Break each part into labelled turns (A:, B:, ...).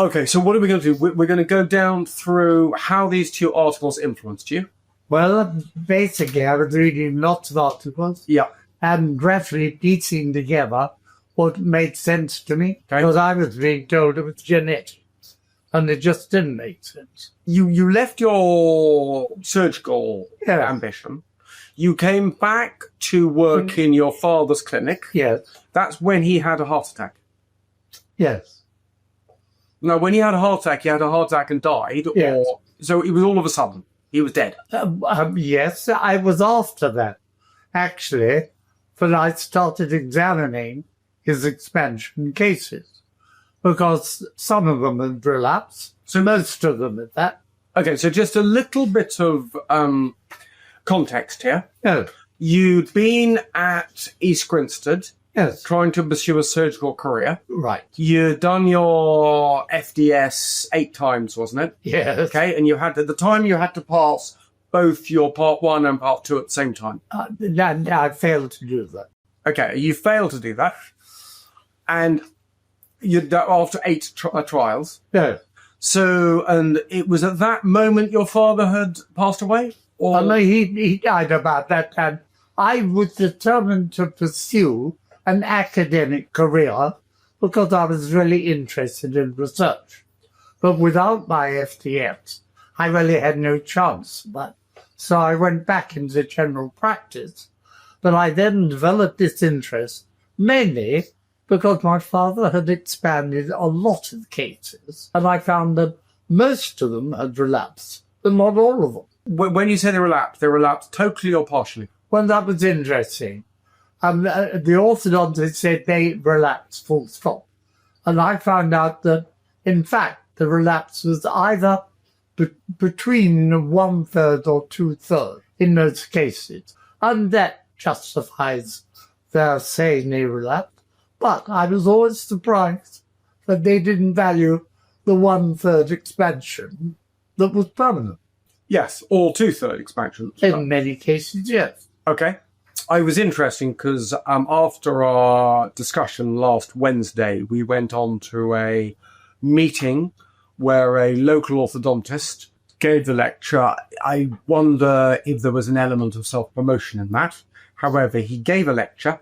A: Okay, so what are we going to do? We're going to go down through how these two articles influenced you.
B: Well, basically, I was reading lots of articles.
A: Yeah.
B: And gradually piecing together what made sense to me.
A: Okay.
B: Because I was being told it was genetic. And it just didn't make sense.
A: You left your surgical ambition. You came back to work in your father's clinic.
B: Yes.
A: That's when he had a heart attack.
B: Yes.
A: No, when he had a heart attack and died.
B: Yes.
A: So it was all of a sudden. He was dead.
B: Yes, I was after that, actually, when I started examining his expansion cases. Because some of them had relapsed, so most of them at that.
A: Okay, so just a little bit of context here.
B: Yes.
A: You'd been at East Grinstead,
B: Yes.
A: trying to pursue a surgical career.
B: Right.
A: You'd done your FDS 8 times, wasn't it?
B: Yes.
A: Okay, and at the time you had to pass both your Part 1 and Part 2 at the same time.
B: I failed to do that.
A: Okay, you failed to do that. And after 8 trials.
B: Yes.
A: So, and it was at that moment your father had passed away? Or?
B: No, he died about that time. I was determined to pursue an academic career because I was really interested in research. But without my FDS, I really had no chance. So I went back into general practice. But I then developed this interest mainly because my father had expanded a lot of cases, and I found that most of them had relapsed, but not all of them.
A: When you say they relapsed totally or partially?
B: Well, that was interesting. The orthodontist said they relapsed full stop. And I found out that, in fact, the relapse was either between 1/3 or 2/3 in most cases. And that justifies their saying they relapsed. But I was always surprised that they didn't value the 1/3 expansion that was permanent.
A: Yes, or 2/3 expansion.
B: In many cases, yes.
A: Okay. I was interesting because after our discussion last Wednesday, we went on to a meeting where a local orthodontist gave the lecture. I wonder if there was an element of self-promotion in that. However, he gave a lecture.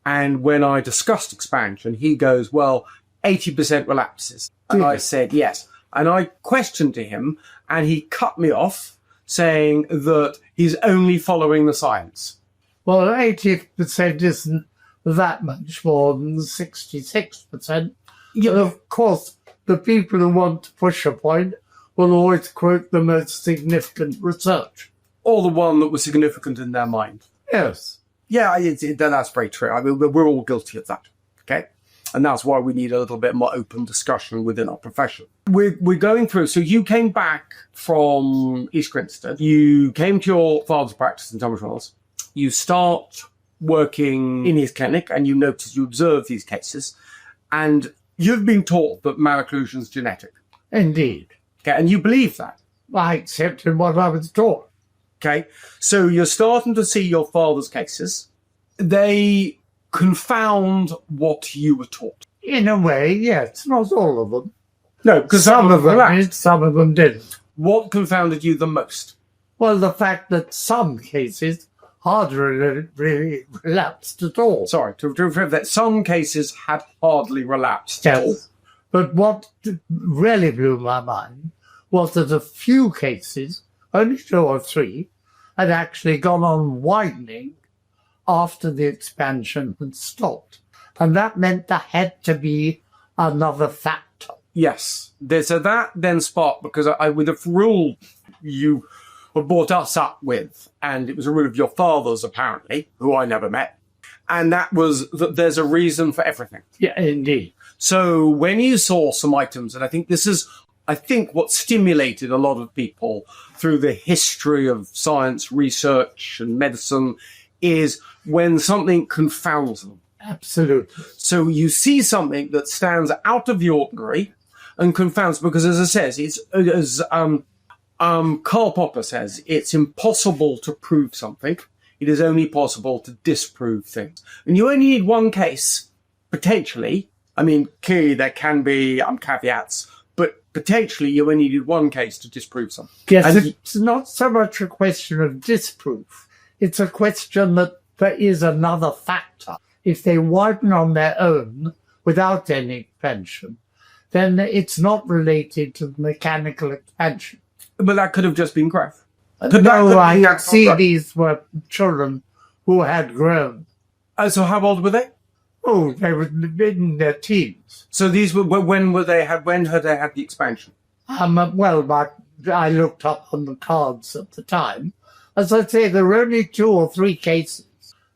A: And when I discussed expansion, he goes, well, 80% relapses. And I said, yes. And I questioned to him, and he cut me off, saying that he's only following the science.
B: Well, 80% isn't that much more than 66%. Yeah. And of course, the people who want to push a point will always quote the most significant research.
A: Or the one that was significant in their mind.
B: Yes.
A: Yeah, that's very true. I mean, we're all guilty of that, okay? And that's why we need a little bit more open discussion within our profession. We're going through, so you came back from East Grinstead. You came to your father's practice in Tunbridge Wells. You start working in his clinic, and you observe these cases, and you've been taught that malocclusion is genetic.
B: Indeed.
A: Okay, and you believe that.
B: I accepted what I was taught.
A: Okay, so you're starting to see your father's cases. They confound what you were taught.
B: In a way, yes. Not all of them.
A: No, because
B: some of them did, some of them didn't.
A: What confounded you the most?
B: Well, the fact that some cases hardly really relapsed at all.
A: Sorry, to refer that some cases had hardly relapsed at all.
B: But what really blew my mind was that a few cases, only 2 or 3, had actually gone on widening after the expansion had stopped. And that meant there had to be another factor.
A: Yes. So that then sparked, because I with a rule you brought us up with, and it was a rule of your father's, apparently, who I never met, and that was that there's a reason for everything.
B: Yeah, indeed.
A: So when you saw some items, and I think what stimulated a lot of people through the history of science, research, and medicine is when something confounds them.
B: Absolutely.
A: So you see something that stands out of the ordinary and confounds, because as I says, as Karl Popper says, it's impossible to prove something. It is only possible to disprove things. And you only need one case, potentially. I mean, clearly there can be caveats, but potentially you only needed one case to disprove something.
B: Yes,
A: And
B: it's not so much a question of disproof. It's a question that there is another factor. If they widen on their own without any expansion, then it's not related to the mechanical expansion.
A: But that could have just been growth.
B: No, I see these were children who had grown.
A: So how old were they?
B: Oh, they were in their teens.
A: So these were when had they had the expansion?
B: Well, I looked up on the cards at the time. As I say, there were only 2 or 3 cases,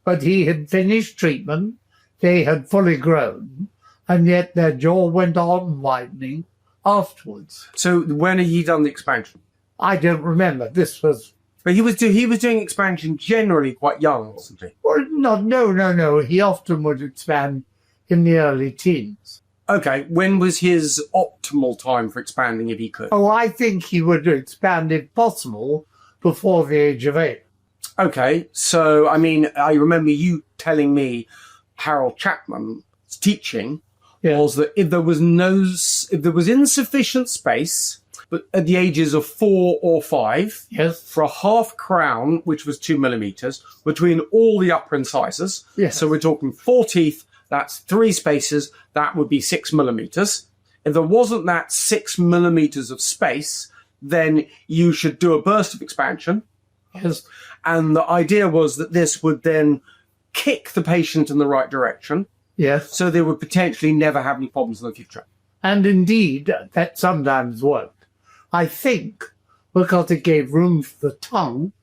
B: but he had finished treatment, they had fully grown, and yet their jaw went on widening afterwards.
A: So when had he done the expansion?
B: I don't remember. This was...
A: But he was doing expansion generally quite young, wasn't he?
B: Well, no. He often would expand in the early teens.
A: Okay, when was his optimal time for expanding if he could?
B: Oh, I think he would expand, if possible, before the age of 8.
A: Okay, so, I mean, I remember you telling me Harold Chapman's teaching was that if there was insufficient space, but at the ages of 4 or 5, for a half crown, which was 2 millimeters, between all the upper incisors, so we're talking 4 teeth, that's 3 spaces, that would be 6 millimeters. If there wasn't that 6 millimeters of space, then you should do a burst of expansion. And the idea was that this would then kick the patient in the right direction. So they would potentially never have any problems in the future.
B: And indeed, that sometimes worked. I think because it gave room for the tongue,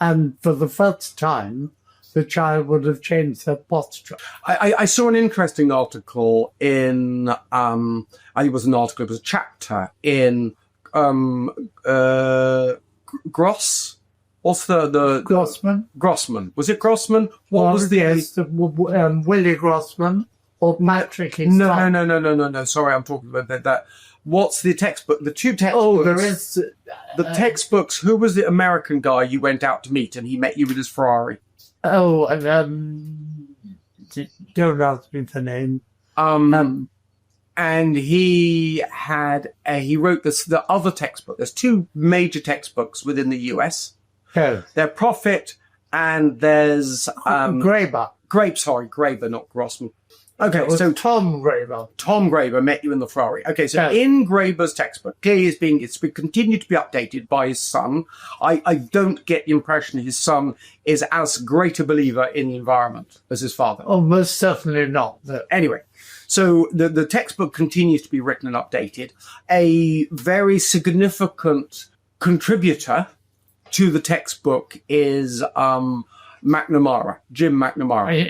B: and for the first time, the child would have changed their posture.
A: I saw an interesting article in, I think it was an article, it was a chapter in Gross. What's the
B: Grossman?
A: Grossman. Was it Grossman? What was the...
B: Yes, Willie Grossman or Patrick.
A: No. Sorry, I'm talking about that. What's the textbook? The 2 textbooks.
B: Oh, there is...
A: the textbooks, who was the American guy you went out to meet and he met you with his Ferrari?
B: Oh, don't ask me the name.
A: And he wrote the other textbook. There's 2 major textbooks within the US. They're Profit and there's...
B: Graeber.
A: Graeber, not Grossman. Okay, so
B: Tom Graeber.
A: Tom Graeber met you in the Ferrari. Okay, so in Graeber's textbook, clearly it's continued to be updated by his son. I don't get the impression his son is as great a believer in the environment as his father.
B: Oh, most certainly not.
A: Anyway, so the textbook continues to be written and updated. A very significant contributor to the textbook is Jim McNamara.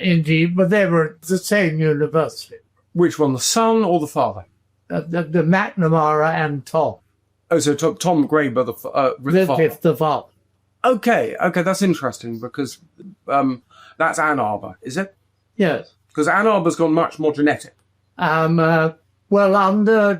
B: Indeed, but they were at the same university.
A: Which one, the son or the father?
B: The McNamara and Tom.
A: Oh, so Tom Graeber, the father.
B: The father.
A: Okay, that's interesting because that's Ann Arbor, is it?
B: Yes.
A: Because Ann Arbor's gone much more genetic.
B: Well, under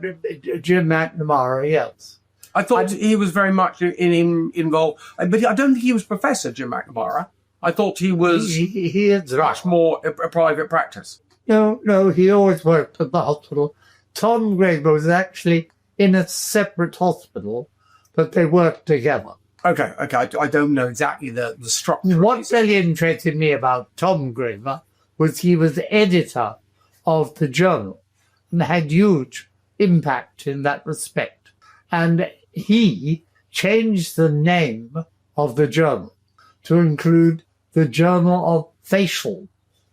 B: Jim McNamara, yes.
A: I thought he was very much involved, but I don't think he was Professor Jim McNamara. I thought he was
B: he is
A: much more a private practice.
B: No, he always worked at the hospital. Tom Graeber was actually in a separate hospital, but they worked together.
A: Okay. I don't know exactly the structure.
B: What really interested me about Tom Graeber was he was editor of the journal and had huge impact in that respect. And he changed the name of the journal to include the Journal of Facial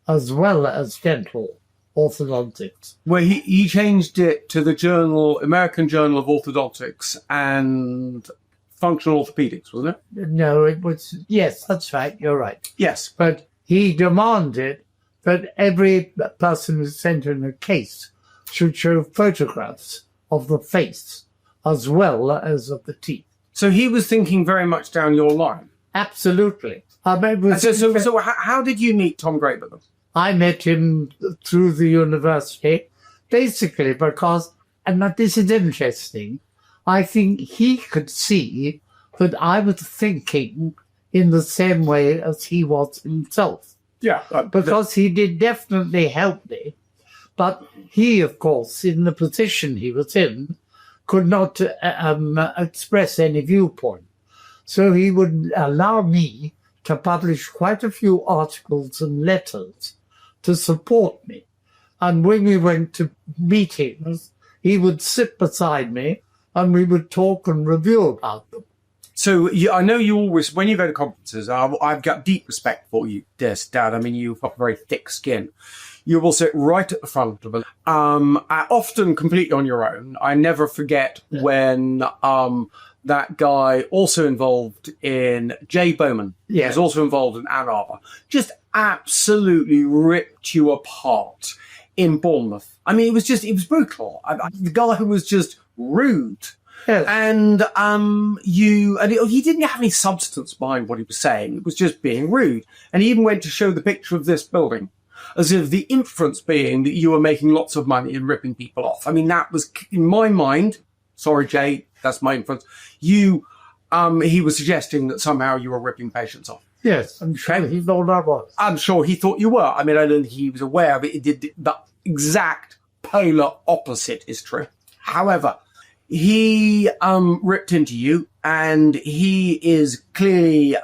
B: as well as Dental Orthodontics.
A: Well, he changed it to the American Journal of Orthodontics and Functional Orthopedics, wasn't it?
B: No, it was... Yes, that's right. You're right.
A: Yes.
B: But he demanded that every person who sent in a case should show photographs of the face as well as of the teeth.
A: So he was thinking very much down your line.
B: Absolutely.
A: So how did you meet Tom Graeber?
B: I met him through the university, basically because, and this is interesting, I think he could see that I was thinking in the same way as he was himself.
A: Yeah.
B: Because he did definitely help me. But he, of course, in the position he was in, could not express any viewpoint. So he would allow me to publish quite a few articles and letters to support me. And when we went to meetings, he would sit beside me and we would talk and review about them.
A: So I know you always, when you go to conferences, I've got deep respect for you, dear Dad. I mean, you've got very thick skin. You will sit right at the front of it, often completely on your own. I never forget when that guy, also involved in Jay Bowman, was also involved in Ann Arbor, just absolutely ripped you apart in Bournemouth. I mean, it was brutal. The guy who was just rude.
B: Yes.
A: And he didn't have any substance behind what he was saying. It was just being rude. And he even went to show the picture of this building, as if the inference being that you were making lots of money and ripping people off. I mean, that was, in my mind, sorry, Jay, that's my inference, he was suggesting that somehow you were ripping patients off.
B: Yes, I'm sure he thought I was.
A: I'm sure he thought you were. I mean, I don't think he was aware of it. It did the exact polar opposite is true. However, he ripped into you, and he is clearly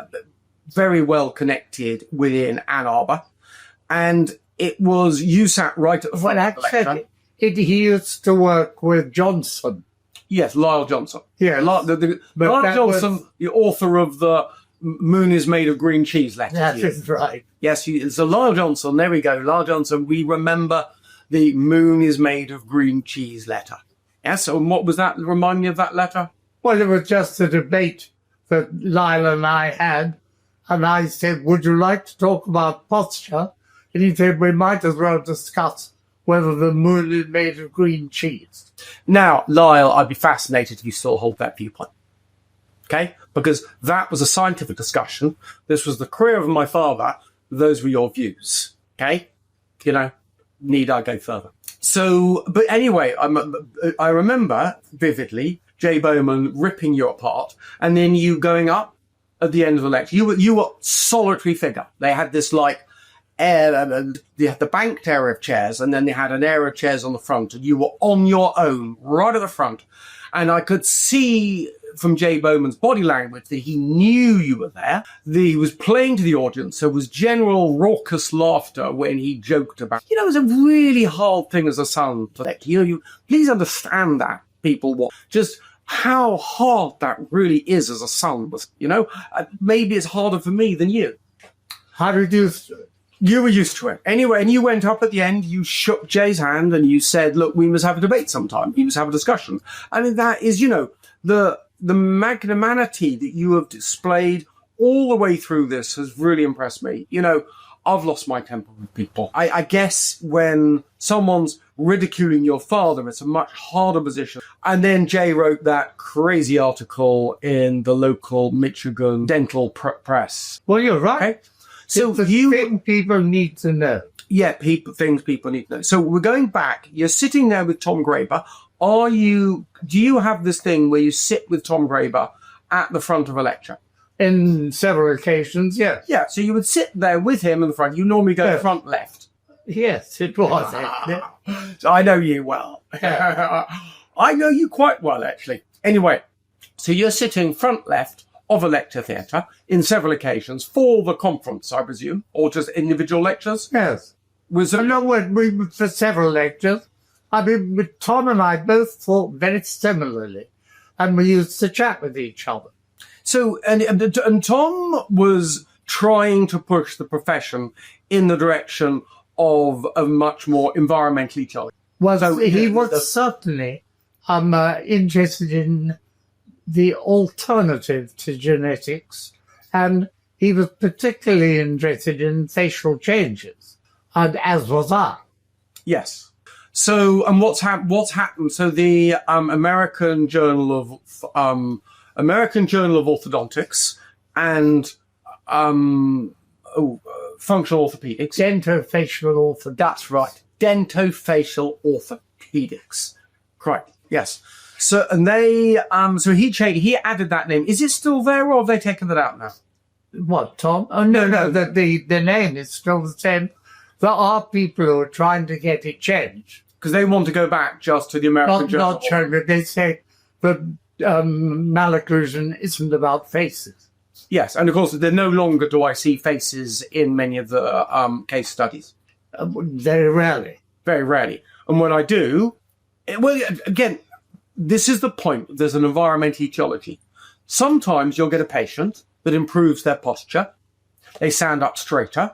A: very well connected within Ann Arbor. And it was, you sat right at the front of the lecture.
B: He used to work with Johnson.
A: Yes, Lyle Johnson.
B: Yeah,
A: Lyle Johnson, the author of the Moon is Made of Green Cheese letter.
B: That is right.
A: Yes, so Lyle Johnson, there we go. Lyle Johnson, we remember the Moon is Made of Green Cheese letter. Yes, so what was that? Remind me of that letter.
B: Well, it was just a debate that Lyle and I had. And I said, would you like to talk about posture? And he said, we might as well discuss whether the moon is made of green cheese.
A: Now, Lyle, I'd be fascinated if you still hold that viewpoint. Okay? Because that was a scientific discussion. This was the career of my father. Those were your views. Okay? You know, need I go further? So, but anyway, I remember vividly Jay Bowman ripping you apart, and then you going up at the end of the lecture. You were solitary figure. They had this like they had the banked area of chairs, and then they had an area of chairs on the front, and you were on your own right at the front. And I could see from Jay Bowman's body language that he knew you were there. He was playing to the audience. There was general raucous laughter when he joked about, it was a really hard thing as a son to elect. You please understand that, people, just how hard that really is as a son. Maybe it's harder for me than you.
B: How did you...
A: You were used to it. Anyway, and you went up at the end, you shook Jay's hand and you said, look, we must have a debate sometime. We must have a discussion. I mean, that is, the magnanimity that you have displayed all the way through this has really impressed me. I've lost my temper with people. I guess when someone's ridiculing your father, it's a much harder position. And then Jay wrote that crazy article in the local Michigan dental press.
B: Well, you're right. Okay?
A: So
B: it's the thing people need to know.
A: Yeah, things people need to know. So we're going back. You're sitting there with Tom Graeber. Do you have this thing where you sit with Tom Graeber at the front of a lecture?
B: In several occasions, yes.
A: Yeah, so you would sit there with him in the front. You normally go front left.
B: Yes, it was.
A: So I know you well. I know you quite well, actually. Anyway, so you're sitting front left of a lecture theatre in several occasions for the conference, I presume, or just individual lectures?
B: Yes. For several lectures. I mean, Tom and I both thought very similarly, and we used to chat with each other.
A: So, and Tom was trying to push the profession in the direction of a much more environmentally challenging.
B: Well, so he was certainly interested in the alternative to genetics, and he was particularly interested in facial changes, and as was I.
A: Yes. So, and what's happened? So, the American Journal of Orthodontics and functional orthopedics,
B: dentofacial orthopedics.
A: That's right, dentofacial orthopedics. Correct. Yes. So, and they, he added that name. Is it still there, or have they taken that out now?
B: What, Tom? Oh, no, the name is still the same. There are people who are trying to get it changed.
A: Because they want to go back just to the American Journal.
B: Not changed, but they say but malocclusion isn't about faces.
A: Yes, and of course, no longer do I see faces in many of the case studies.
B: Very rarely.
A: Very rarely. And when I do, well, again, this is the point. There's an environmental etiology. Sometimes you'll get a patient that improves their posture. They stand up straighter.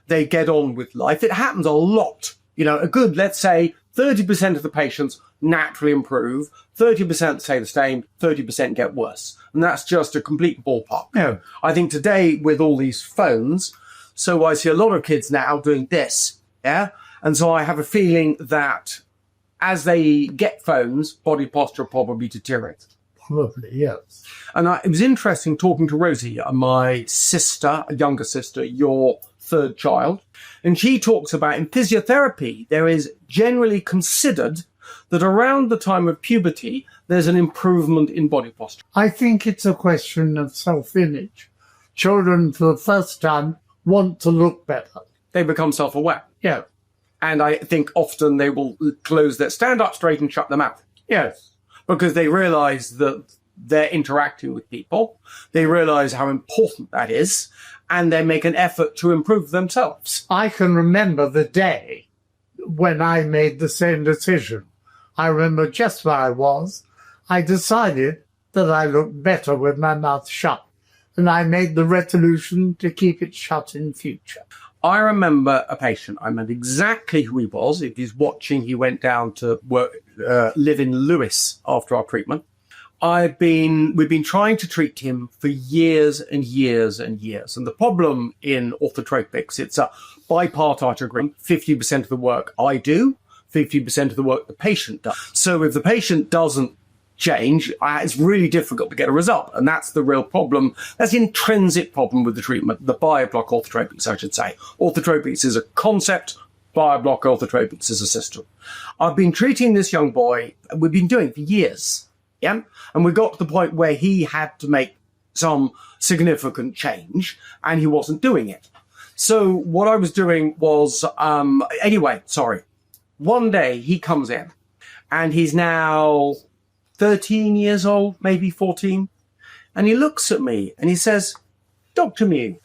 A: They get on with life. It happens a lot. A good, let's say, 30% of the patients naturally improve, 30% stay the same, 30% get worse. And that's just a complete ballpark.
B: Yeah.
A: I think today, with all these phones, so I see a lot of kids now doing this, yeah? And so I have a feeling that as they get phones, body posture probably deteriorates.
B: Probably, yes.
A: And it was interesting talking to Rosie, my sister, a younger sister, your third child. And she talks about in physiotherapy, there is generally considered that around the time of puberty, there's an improvement in body posture.
B: I think it's a question of self-image. Children, for the first time, want to look better.
A: They become self-aware.
B: Yeah.
A: And I think often they will stand up straight and shut their mouth.
B: Yes.
A: Because they realize that they're interacting with people. They realize how important that is. And they make an effort to improve themselves.
B: I can remember the day when I made the same decision. I remember just where I was. I decided that I looked better with my mouth shut. And I made the resolution to keep it shut in future.
A: I remember a patient. I remember exactly who he was. If he's watching, he went down to live in Lewis after our treatment. We've been trying to treat him for years and years and years. And the problem in orthotropics, it's a bipartite agreement. 50% of the work I do, 50% of the work the patient does. So if the patient doesn't change, it's really difficult to get a result. And that's the real problem. That's the intrinsic problem with the treatment, the bioblock orthotropics, I should say. Orthotropics is a concept, bioblock orthotropics is a system. I've been treating this young boy, we've been doing it for years. Yeah. And we got to the point where he had to make some significant change and he wasn't doing it. So what I was doing was, one day he comes in and he's now 13 years old, maybe 14. And he looks at me and he says, Dr. Mew,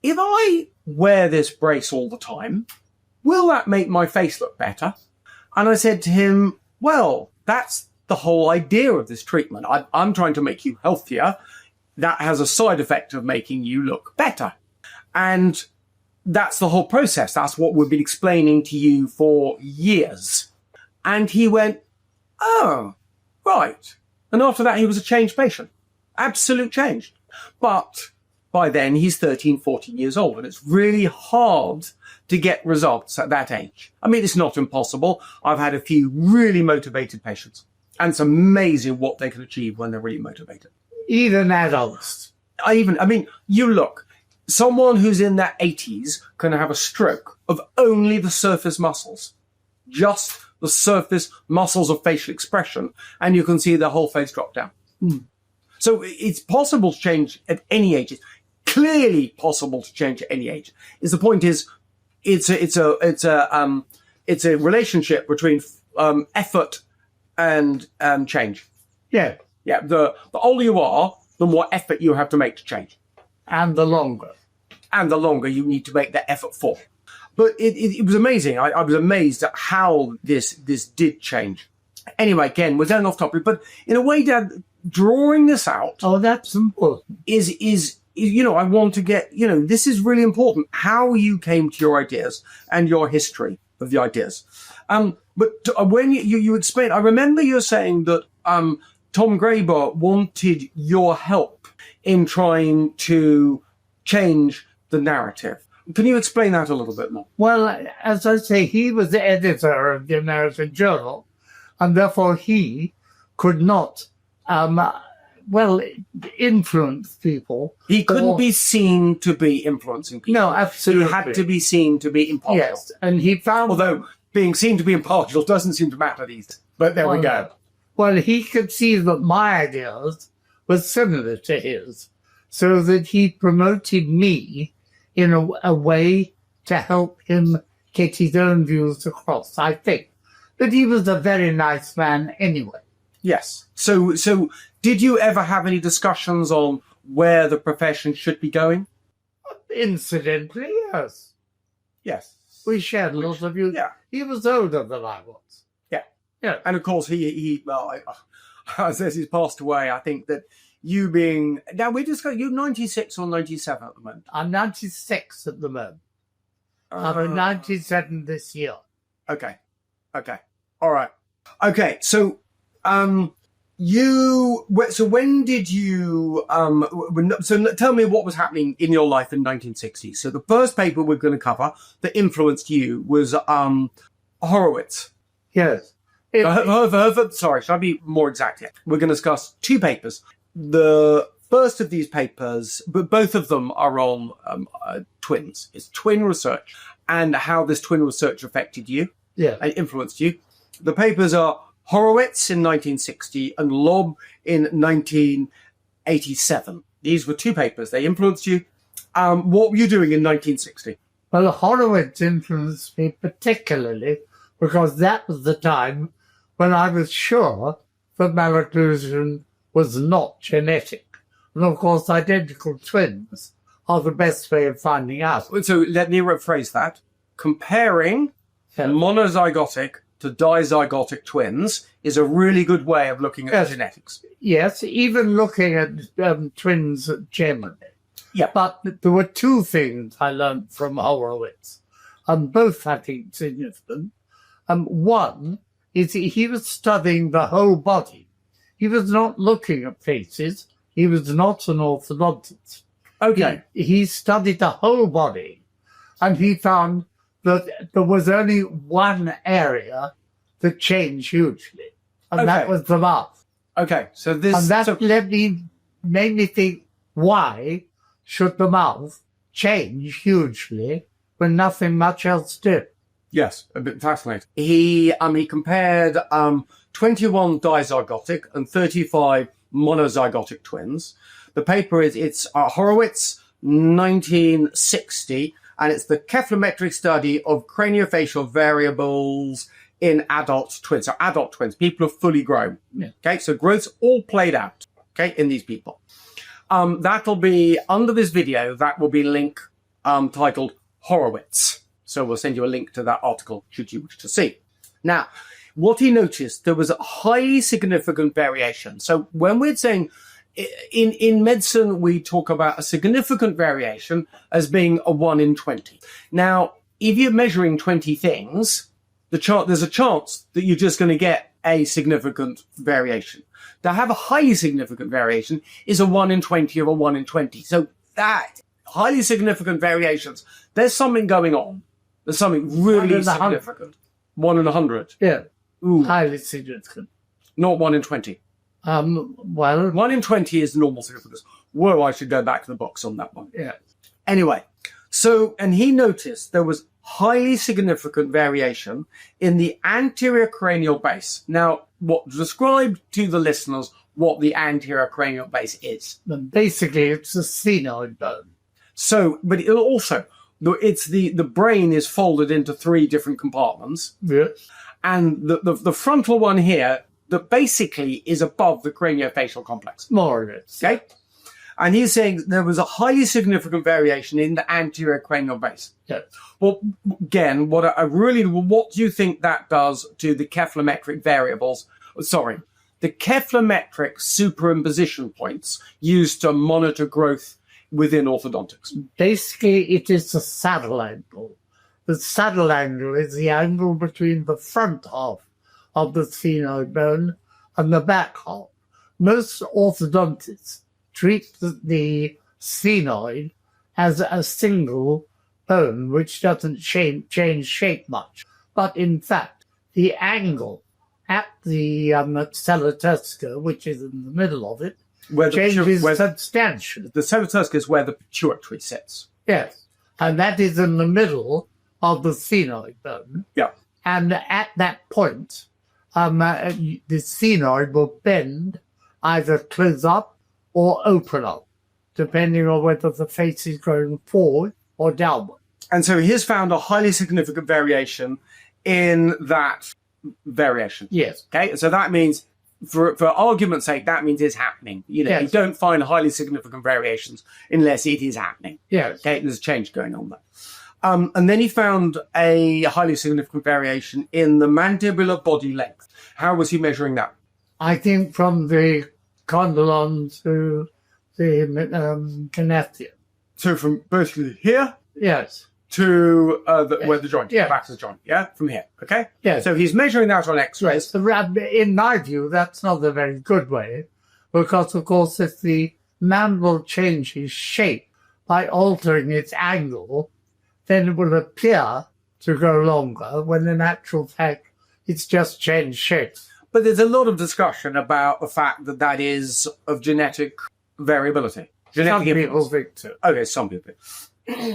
A: if I wear this brace all the time, will that make my face look better? And I said to him, well, that's the whole idea of this treatment. I'm trying to make you healthier. That has a side effect of making you look better. And that's the whole process. That's what we've been explaining to you for years. And he went, oh, right. And after that, he was a changed patient. Absolute change. But by then, he's 13, 14 years old. And it's really hard to get results at that age. I mean, it's not impossible. I've had a few really motivated patients. And it's amazing what they can achieve when they're really motivated.
B: Even adults.
A: You look, someone who's in their 80s can have a stroke of only the surface muscles. Just the surface muscles of facial expression. And you can see their whole face drop down. Mm. So it's possible to change at any age. It's clearly possible to change at any age. The point is, it's a relationship between effort and change.
B: Yeah.
A: Yeah. The older you are, the more effort you have to make to change.
B: And the longer.
A: And the longer you need to make that effort for. But it was amazing. I was amazed at how this did change. Anyway, again, we're going off topic, but in a way, Dad, drawing this out.
B: Oh, that's important.
A: Is I want to get, this is really important, how you came to your ideas and your history of the ideas. But when you explained, I remember you saying that Tom Graeber wanted your help in trying to change the narrative. Can you explain that a little bit more?
B: Well, as I say, he was the editor of the American Journal, and therefore he could not, influence people.
A: He couldn't be seen to be influencing people.
B: No, absolutely.
A: He had to be seen to be impartial.
B: Yes, and he found...
A: Although being seen to be impartial doesn't seem to matter these days. But there we go.
B: Well, he could see that my ideas were similar to his, so that he promoted me in a way to help him get his own views across, I think. But he was a very nice man anyway.
A: Yes. So did you ever have any discussions on where the profession should be going?
B: Incidentally, yes.
A: Yes.
B: We shared a lot of views.
A: Yeah.
B: He was older than I was.
A: Yeah.
B: Yeah.
A: And of course, as he's passed away, I think that you being... Now, we discussed, you're 96 or 97 at the moment?
B: I'm 96 at the moment. I'm 97 this year.
A: Okay. All right. Okay. So, when did you, so tell me what was happening in your life in 1960. So the first paper we're going to cover that influenced you was, Horowitz.
B: Yes.
A: Sorry, should I be more exact here? We're going to discuss two papers. The first of these papers, but both of them are on twins. It's twin research and how this twin research affected you, influenced you. The papers are Horowitz in 1960 and Lobb in 1987. These were two papers. They influenced you. What were you doing in 1960?
B: Well, Horowitz influenced me particularly because that was the time when I was sure that malocclusion was not genetic. And of course, identical twins are the best way of finding out.
A: So let me rephrase that. Comparing monozygotic to dizygotic twins is a really good way of looking at genetics.
B: Yes, even looking at twins generally.
A: Yeah.
B: But there were two things I learned from Horowitz, both I think significant. One is he was studying the whole body. He was not looking at faces. He was not an orthodontist.
A: Okay.
B: He studied the whole body, and he found that there was only one area that changed hugely, and that was the mouth.
A: Okay, so this...
B: And that made me think, why should the mouth change hugely when nothing much else did?
A: Yes, a bit fascinating. He compared 21 dizygotic and 35 monozygotic twins. The paper it's Horowitz, 1960, and it's the cephalometric study of craniofacial variables in adult twins. So adult twins, people are fully grown.
B: Yeah.
A: Okay, so growth's all played out, okay, in these people. That'll be, under this video, that will be a link titled Horowitz. So we'll send you a link to that article, should you wish to see. Now, what he noticed, there was a highly significant variation. So when we're saying, in medicine, we talk about a significant variation as being a 1 in 20. Now, if you're measuring 20 things, there's a chance that you're just going to get a significant variation. To have a highly significant variation is a 1 in 20 of a 1 in 20. So that highly significant variations, there's something going on. There's something really significant. 1 in 100.
B: Yeah.
A: Ooh.
B: Highly significant.
A: Not 1 in 20.
B: Well...
A: 1 in 20 is normal significance. Whoa, I should go back to the box on that one.
B: Yeah.
A: Anyway, so, and he noticed there was highly significant variation in the anterior cranial base. Now, describe to the listeners what the anterior cranial base is.
B: Basically, it's a sphenoid bone.
A: So, but it also... It's the brain is folded into 3 different compartments.
B: Yeah.
A: And the frontal one here, that basically is above the craniofacial complex.
B: More of it.
A: Okay? And he's saying there was a highly significant variation in the anterior cranial base.
B: Yeah.
A: Well, again, what do you think that does to the cephalometric variables? Sorry, the cephalometric superimposition points used to monitor growth within orthodontics?
B: Basically, it is the saddle angle. The saddle angle is the angle between the front half of the sphenoid bone and the back half. Most orthodontists treat the sphenoid as a single bone which doesn't change shape much. But in fact, the angle at the cellotusca, which is in the middle of it, changes substantially.
A: The cellotusca is where the pituitary sits.
B: Yes, and that is in the middle of the sphenoid bone.
A: Yeah.
B: And at that point, the sphenoid will bend, either close up or open up, depending on whether the face is going forward or downward.
A: And so he has found a highly significant variation in that variation.
B: Yes.
A: Okay, so that means for argument's sake, that means it's happening. You
B: Yes.
A: don't find highly significant variations unless it is happening.
B: Yes.
A: Okay, there's a change going on there. And then he found a highly significant variation in the mandibular body length. How was he measuring that?
B: I think from the condylon to the canatheum.
A: So from basically here
B: Yes.
A: to where the joint,
B: Yeah.
A: the back of the joint, yeah, from here, okay?
B: Yes.
A: So he's measuring that on X-rays.
B: In my view, that's not a very good way, because, of course, if the mandible changes shape by altering its angle, then it will appear to go longer, when in actual fact it's just changed shape.
A: But there's a lot of discussion about the fact that that is of genetic variability.
B: Some people think so.
A: Okay, some people.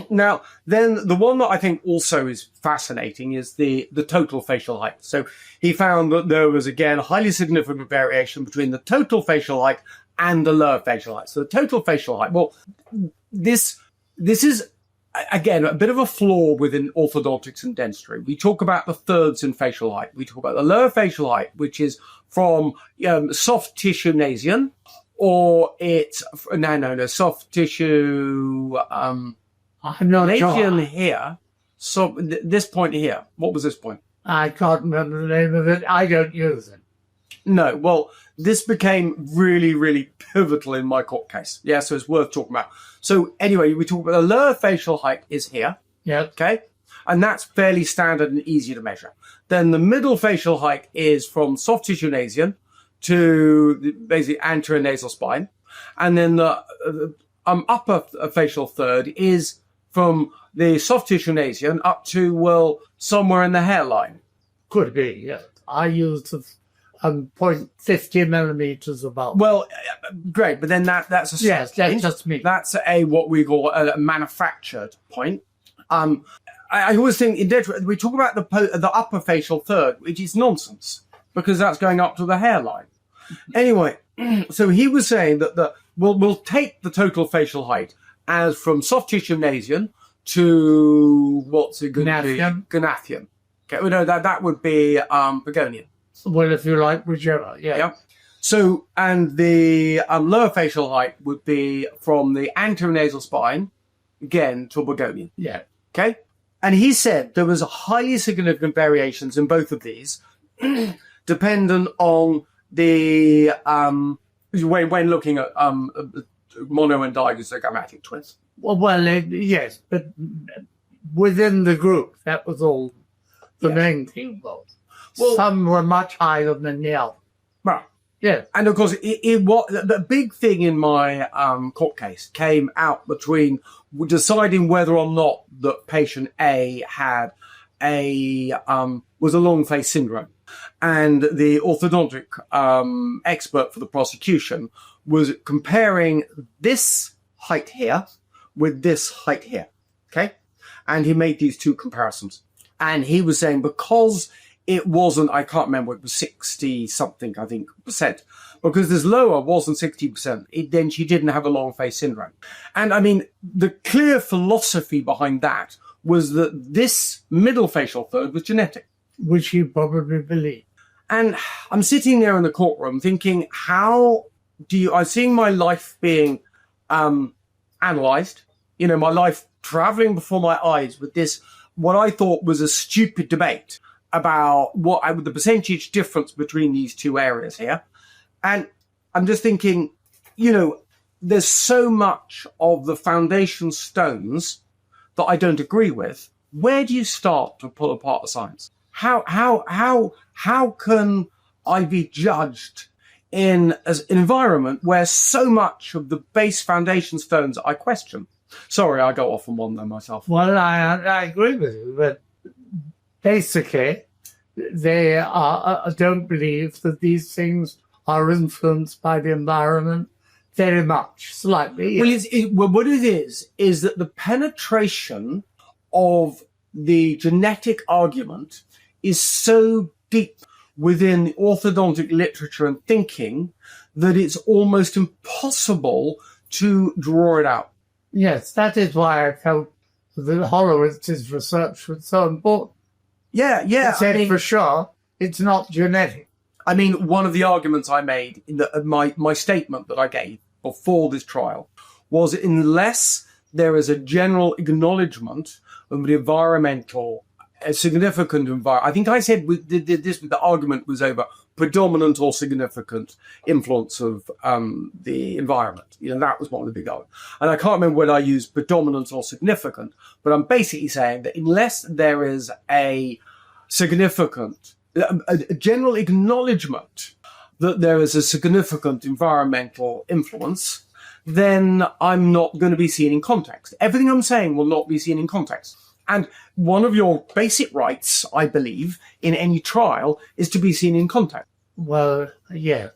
A: Now, then the one that I think also is fascinating is the total facial height. So he found that there was, again, highly significant variation between the total facial height and the lower facial height. So the total facial height, well, this is, again, a bit of a flaw within orthodontics and dentistry. We talk about the thirds in facial height. We talk about the lower facial height, which is from soft tissue nasation, or it's, no, soft tissue,
B: I'm not
A: Nation
B: sure.
A: here. So this point here. What was this point?
B: I can't remember the name of it. I don't use it.
A: No. Well, this became really, really pivotal in my court case. Yeah, so it's worth talking about. So anyway, we talk about the lower facial height is here.
B: Yes.
A: Okay. And that's fairly standard and easy to measure. Then the middle facial height is from soft tissue nasation to the basically anterior nasal spine. And then the upper facial third is from the soft tissue nasation up to, well, somewhere in the hairline.
B: Could be, yes. I used 0.50 millimeters about.
A: Well, great, but then that's a
B: Yes, that's just me.
A: That's a what we call a manufactured point. I always think in dentistry we talk about the upper facial third, which is nonsense because that's going up to the hairline. Anyway, so he was saying that we'll take the total facial height as from soft tissue nasation to what's it going to be? Gnathium. Okay, well, no, that would be begonian.
B: Well, if you like, whichever. Yeah.
A: Yeah. So, and the lower facial height would be from the anterior nasal spine, again, to begonian.
B: Yeah.
A: Okay? And he said there was highly significant variations in both of these, dependent on the, when looking at mono and digonogametic twins.
B: Well, yes, but within the group, that was all the main thing was.
A: Well,
B: some were much higher than the other.
A: Right.
B: Yeah.
A: And of course, the big thing in my court case came out between deciding whether or not the patient A had was a long face syndrome, and the orthodontic expert for the prosecution was comparing this height here with this height here. Okay, and he made these two comparisons, and he was saying because it wasn't, I can't remember, it was 60 something, I think, percent. Because this lower wasn't 60%, then she didn't have a long face syndrome. And I mean, the clear philosophy behind that was that this middle facial third was genetic.
B: Which you probably believe.
A: And I'm sitting there in the courtroom thinking, I'm seeing my life being analysed, my life travelling before my eyes with this, what I thought was a stupid debate about the percentage difference between these two areas here. And I'm just thinking, there's so much of the foundation stones that I don't agree with. Where do you start to pull apart the science? How can I be judged in an environment where so much of the base foundation stones I question? Sorry, I go off on one there myself.
B: Well, I agree with you, but basically, they don't believe that these things are influenced by the environment very much, slightly.
A: Well, what it is that the penetration of the genetic argument is so deep within the orthodontic literature and thinking that it's almost impossible to draw it out.
B: Yes, that is why I felt that Horowitz's research was so important.
A: Yeah.
B: He said for sure it's not genetic.
A: I mean, one of the arguments I made in my statement that I gave before this trial was unless there is a general acknowledgement of the environmental, a significant environment. I think I said the argument was over predominant or significant influence of the environment. That was one of the big arguments. And I can't remember whether I used predominant or significant, but I'm basically saying that unless there is a significant, a general acknowledgement that there is a significant environmental influence, then I'm not going to be seen in context. Everything I'm saying will not be seen in context. And one of your basic rights, I believe, in any trial is to be seen in context.
B: Well, yes.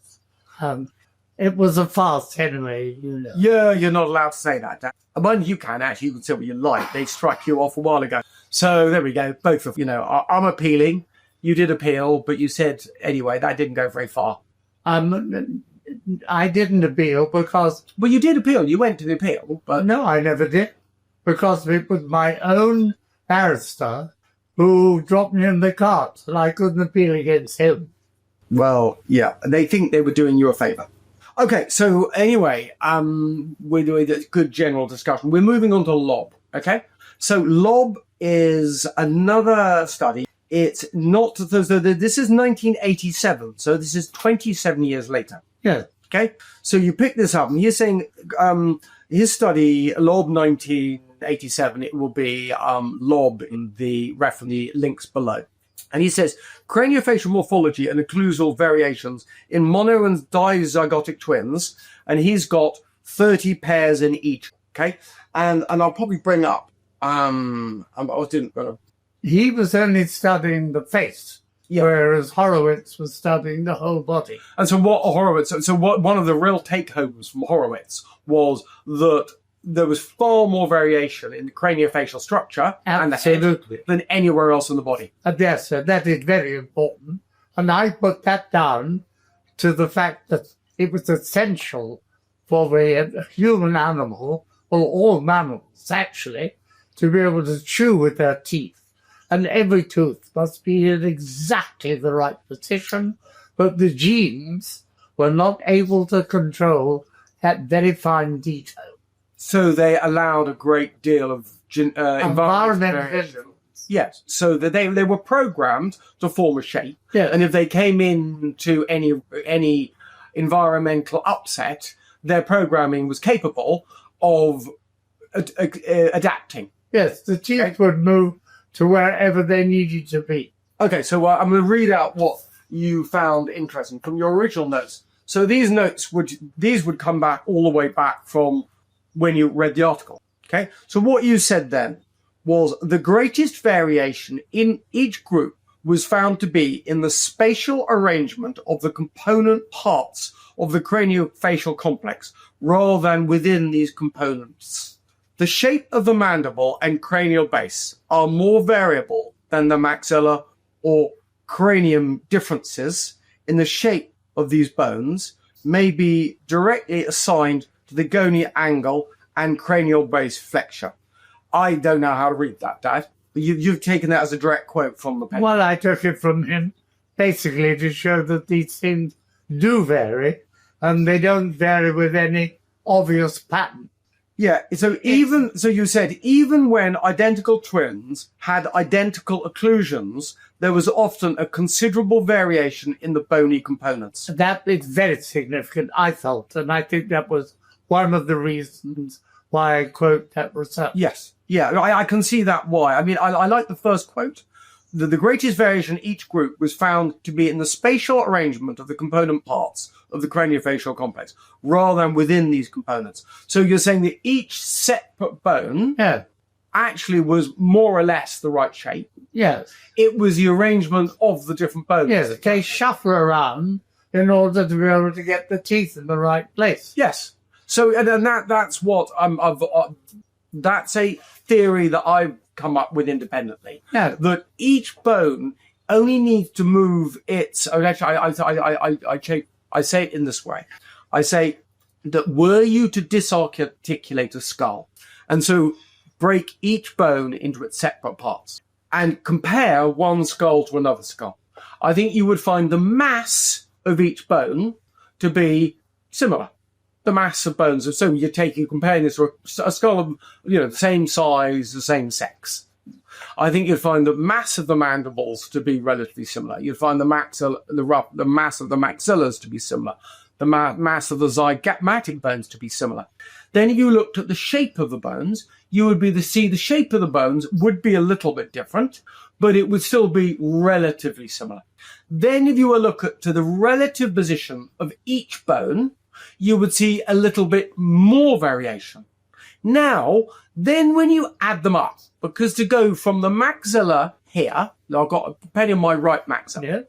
B: It was a farce anyway,
A: Yeah, you're not allowed to say that, Dan. Well, you can, actually. You can say what you like. They struck you off a while ago. So there we go. Both of I'm appealing. You did appeal, but you said, anyway, that didn't go very far.
B: I didn't appeal because...
A: Well, you did appeal. You went to the appeal, but...
B: No, I never did. Because it was my own barrister who dropped me in the cart, and I couldn't appeal against him.
A: Well, yeah, they think they were doing you a favour. Okay, so anyway, we're doing a good general discussion. We're moving on to Lobb, okay? So Lobb is another study. It's not... So this is 1987, so this is 27 years later.
B: Yeah.
A: Okay, so you pick this up, and you're saying his study, Lobb 1987, it will be Lobb in the links below. And he says, craniofacial morphology and occlusal variations in mono and dizygotic twins, and he's got 30 pairs in each, okay? And I'll probably bring up,
B: He was only studying the face. Yeah. Whereas Horowitz was studying the whole body.
A: And so one of the real take-homes from Horowitz was that there was far more variation in the craniofacial structure and the head than anywhere else in the body.
B: Yes, that is very important. And I put that down to the fact that it was essential for the human animal, or all mammals actually, to be able to chew with their teeth. And every tooth must be in exactly the right position, but the genes were not able to control that very fine detail.
A: So they allowed a great deal of environmental variation. Yes, so that they were programmed to form a shape,
B: yeah.
A: And if they came into any environmental upset, their programming was capable of adapting.
B: Yes, the teeth would move to wherever they needed to be.
A: Okay, so I'm going to read out what you found interesting from your original notes. So these notes would come back all the way back from when you read the article. Okay, so what you said then was the greatest variation in each group was found to be in the spatial arrangement of the component parts of the craniofacial complex rather than within these components. The shape of the mandible and cranial base are more variable than the maxilla or cranium. Differences in the shape of these bones may be directly assigned to the goni angle and cranial base flexure. I don't know how to read that, Dad. But you've taken that as a direct quote from the paper.
B: Well, I took it from him basically to show that these things do vary, and they don't vary with any obvious pattern.
A: Yeah, so you said even when identical twins had identical occlusions, there was often a considerable variation in the bony components.
B: That is very significant, I felt, and I think that was one of the reasons why I quote that research.
A: Yes, yeah, I can see that why. I mean, I like the first quote. The greatest variation in each group was found to be in the spatial arrangement of the component parts of the craniofacial complex, rather than within these components. So you're saying that each separate bone actually was more or less the right shape.
B: Yes.
A: It was the arrangement of the different bones.
B: Yes, they shuffle around in order to be able to get the teeth in the right place.
A: Yes. So, and that's what that's a theory that I've come up with independently.
B: Yeah.
A: That each bone only needs to move its... Actually, I say it in this way. I say that were you to disarticulate a skull, and so break each bone into its separate parts, and compare one skull to another skull, I think you would find the mass of each bone to be similar. The mass of bones. So you're comparing this to a skull of, the same size, the same sex. I think you'd find the mass of the mandibles to be relatively similar. You'd find the mass of the maxillas to be similar. The mass of the zygomatic bones to be similar. Then if you looked at the shape of the bones, you would see the shape of the bones would be a little bit different, but it would still be relatively similar. Then if you were look to the relative position of each bone, you would see a little bit more variation. Now, then when you add them up, because to go from the maxilla here, I've got a penny on my right maxilla,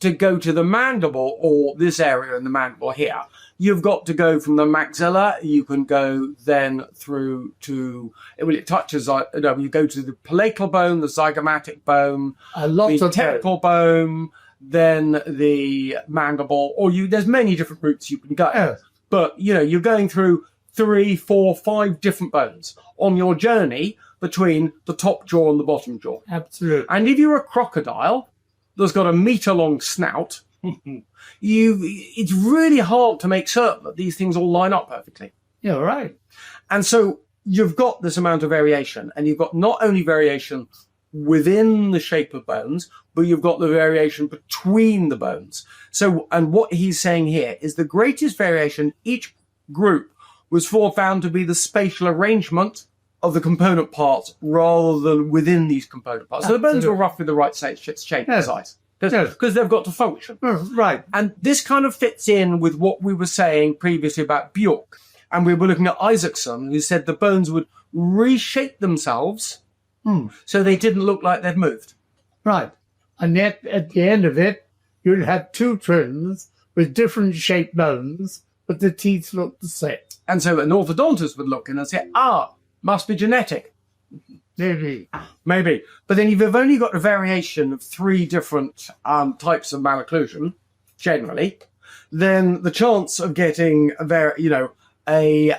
A: to go to the mandible, or this area in the mandible here, you've got to go from the maxilla, you can go then through to, it touches, you go to the palatal bone, the zygomatic bone, the temporal bone, then the mandible, or there's many different routes you can go.
B: Oh.
A: But, you're going through 3, 4, 5 different bones on your journey between the top jaw and the bottom jaw.
B: Absolutely.
A: And if you're a crocodile that's got a meter-long snout, it's really hard to make certain that these things all line up perfectly.
B: You're right.
A: And so you've got this amount of variation, and you've got not only variation within the shape of bones, but you've got the variation between the bones. So, and what he's saying here is the greatest variation each group was found to be the spatial arrangement of the component parts rather than within these component parts. So the bones were roughly the right shape and size. Because they've got to function.
B: Right.
A: And this kind of fits in with what we were saying previously about Bjork. And we were looking at Isaacson, who said the bones would reshape themselves so they didn't look like they'd moved.
B: Right. And yet, at the end of it, you'd have two twins with different shaped bones, but the teeth look the same.
A: And so an orthodontist would look in and say, must be genetic.
B: Maybe.
A: But then you've only got a variation of 3 different types of malocclusion, generally, then the chance of getting a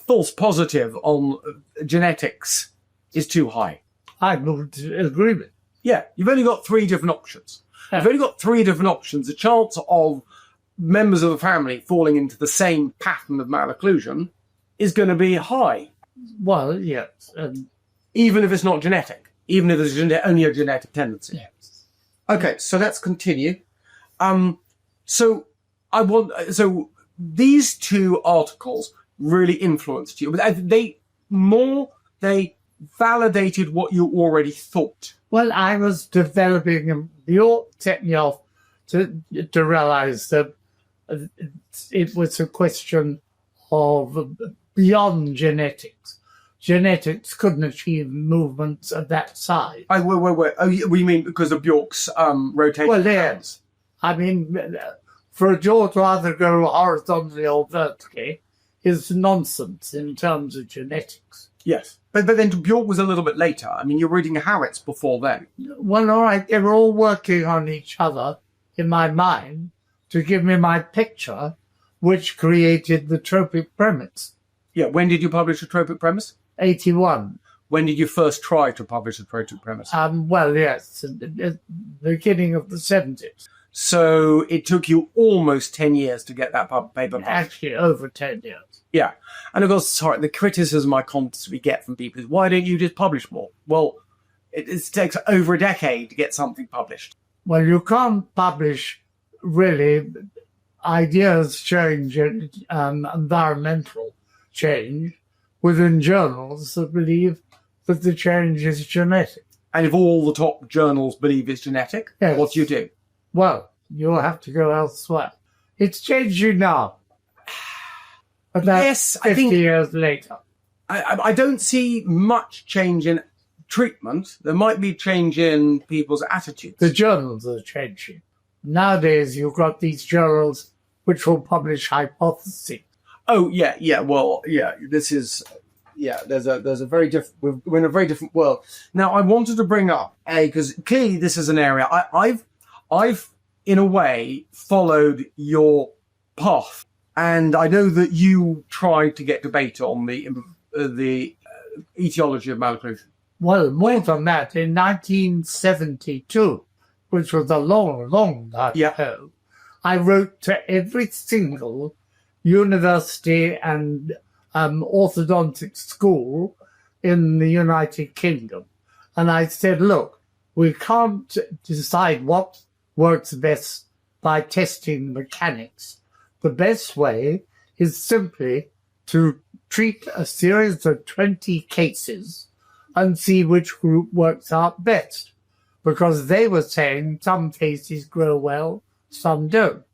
A: false positive on genetics is too high.
B: I would agree with.
A: Yeah, you've only got 3 different options. You've only got 3 different options. The chance of members of the family falling into the same pattern of malocclusion is going to be high.
B: Well, yes.
A: Even if it's not genetic. Even if there's only a genetic tendency.
B: Yes.
A: Okay, so let's continue. So these 2 articles really influenced you. They validated what you already thought.
B: Well, I was developing the set me off to realize that it was a question of beyond genetics. Genetics couldn't achieve movements of that size.
A: Wait. Oh, you mean because of Bjork's rotation?
B: Well, yes. I mean, for a jaw to either go horizontally or vertically is nonsense in terms of genetics.
A: Yes. But then Bjork was a little bit later. I mean, you're reading Horowitz before then.
B: Well, all right. They were all working on each other in my mind to give me my picture, which created the tropic premise.
A: Yeah. When did you publish the tropic premise?
B: 81.
A: When did you first try to publish the tropic premise?
B: Well, yes, at the beginning of the 70s.
A: So it took you almost 10 years to get that paper published.
B: Actually, over 10 years.
A: Yeah. And of course, the criticism I constantly get from people is, why don't you just publish more? Well, it takes over a decade to get something published.
B: Well, you can't publish, really, ideas change and environmental change within journals that believe that the change is genetic.
A: And if all the top journals believe it's genetic,
B: yes.
A: What do you do?
B: Well, you'll have to go elsewhere. It's changing now. About
A: yes,
B: 50 years later.
A: I don't see much change in treatment. There might be change in people's attitudes.
B: The journals are changing. Nowadays, you've got these journals which will publish hypotheses.
A: Oh, yeah. Well, yeah, this is... Yeah, there's a very different... We're in a very different world. Now, I wanted to bring up, because clearly this is an area... I've, in a way, followed your path. And I know that you tried to get debate on the etiology of malocclusion.
B: Well, more than that, in 1972, which was a long, long time
A: Yeah.
B: ago, I wrote to every single university and orthodontic school in the United Kingdom. And I said, look, we can't decide what works best by testing mechanics. The best way is simply to treat a series of 20 cases and see which group works out best. Because they were saying some cases grow well, some don't.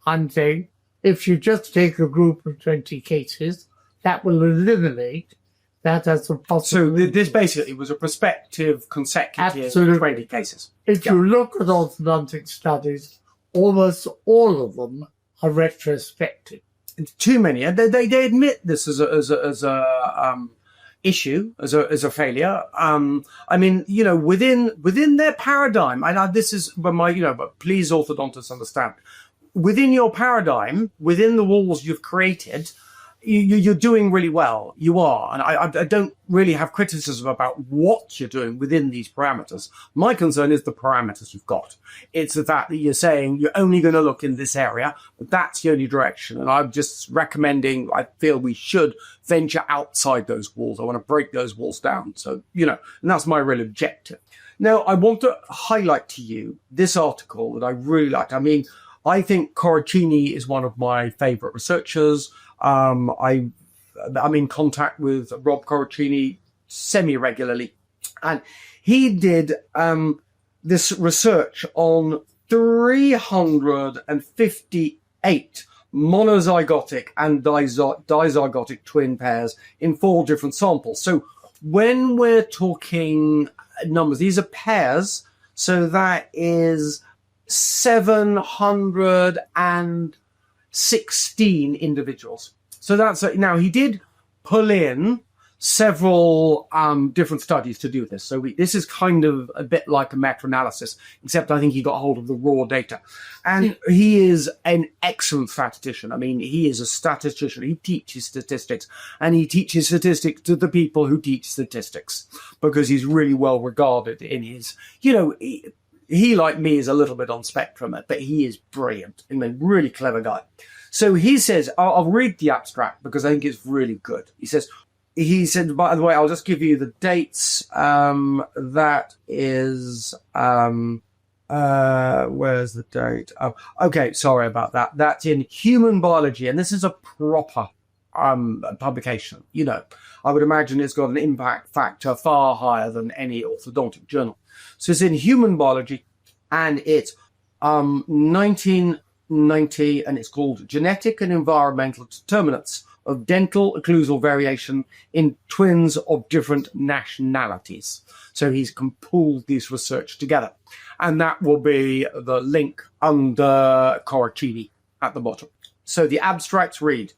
B: I'm saying if you just take a group of 20 cases, that will eliminate that as a
A: So
B: possibility.
A: this basically was a prospective consecutive
B: Absolutely.
A: 20 cases.
B: If you look at orthodontic studies, almost all of them are retrospective.
A: It's too many. And they admit this as a issue, as a failure. I mean, within their paradigm, and this is but please orthodontists understand, within your paradigm, within the walls you've created, you're doing really well. You are. And I don't really have criticism about what you're doing within these parameters. My concern is the parameters you've got. It's the fact that you're saying you're only going to look in this area, but that's the only direction. And I'm just recommending, I feel we should venture outside those walls. I want to break those walls down. So, and that's my real objective. Now, I want to highlight to you this article that I really liked. I mean, I think Corrucini is one of my favorite researchers. I'm in contact with Rob Corrucini semi-regularly, and he did this research on 358 monozygotic and dizygotic twin pairs in 4 different samples. So when we're talking numbers, these are pairs, so that is 716 individuals. So that's now he did pull in several different studies to do this. So this is kind of a bit like a meta-analysis, except I think he got hold of the raw data. And he is an excellent statistician. I mean, he is a statistician. He teaches statistics, and he teaches statistics to the people who teach statistics because he's really well regarded in his, he, like me, is a little bit on spectrum, but he is brilliant and a really clever guy. So he says, I'll read the abstract because I think it's really good. He said, by the way, I'll just give you the dates. That is, where's the date? Oh, okay. Sorry about that. That's in Human Biology. And this is a proper publication. I would imagine it's got an impact factor far higher than any orthodontic journal. So it's in Human Biology, and it's 1990, and it's called Genetic and Environmental Determinants of Dental Occlusal Variation in Twins of Different Nationalities. So he's pulled this research together, and that will be the link under Corrucini at the bottom. So the abstracts read,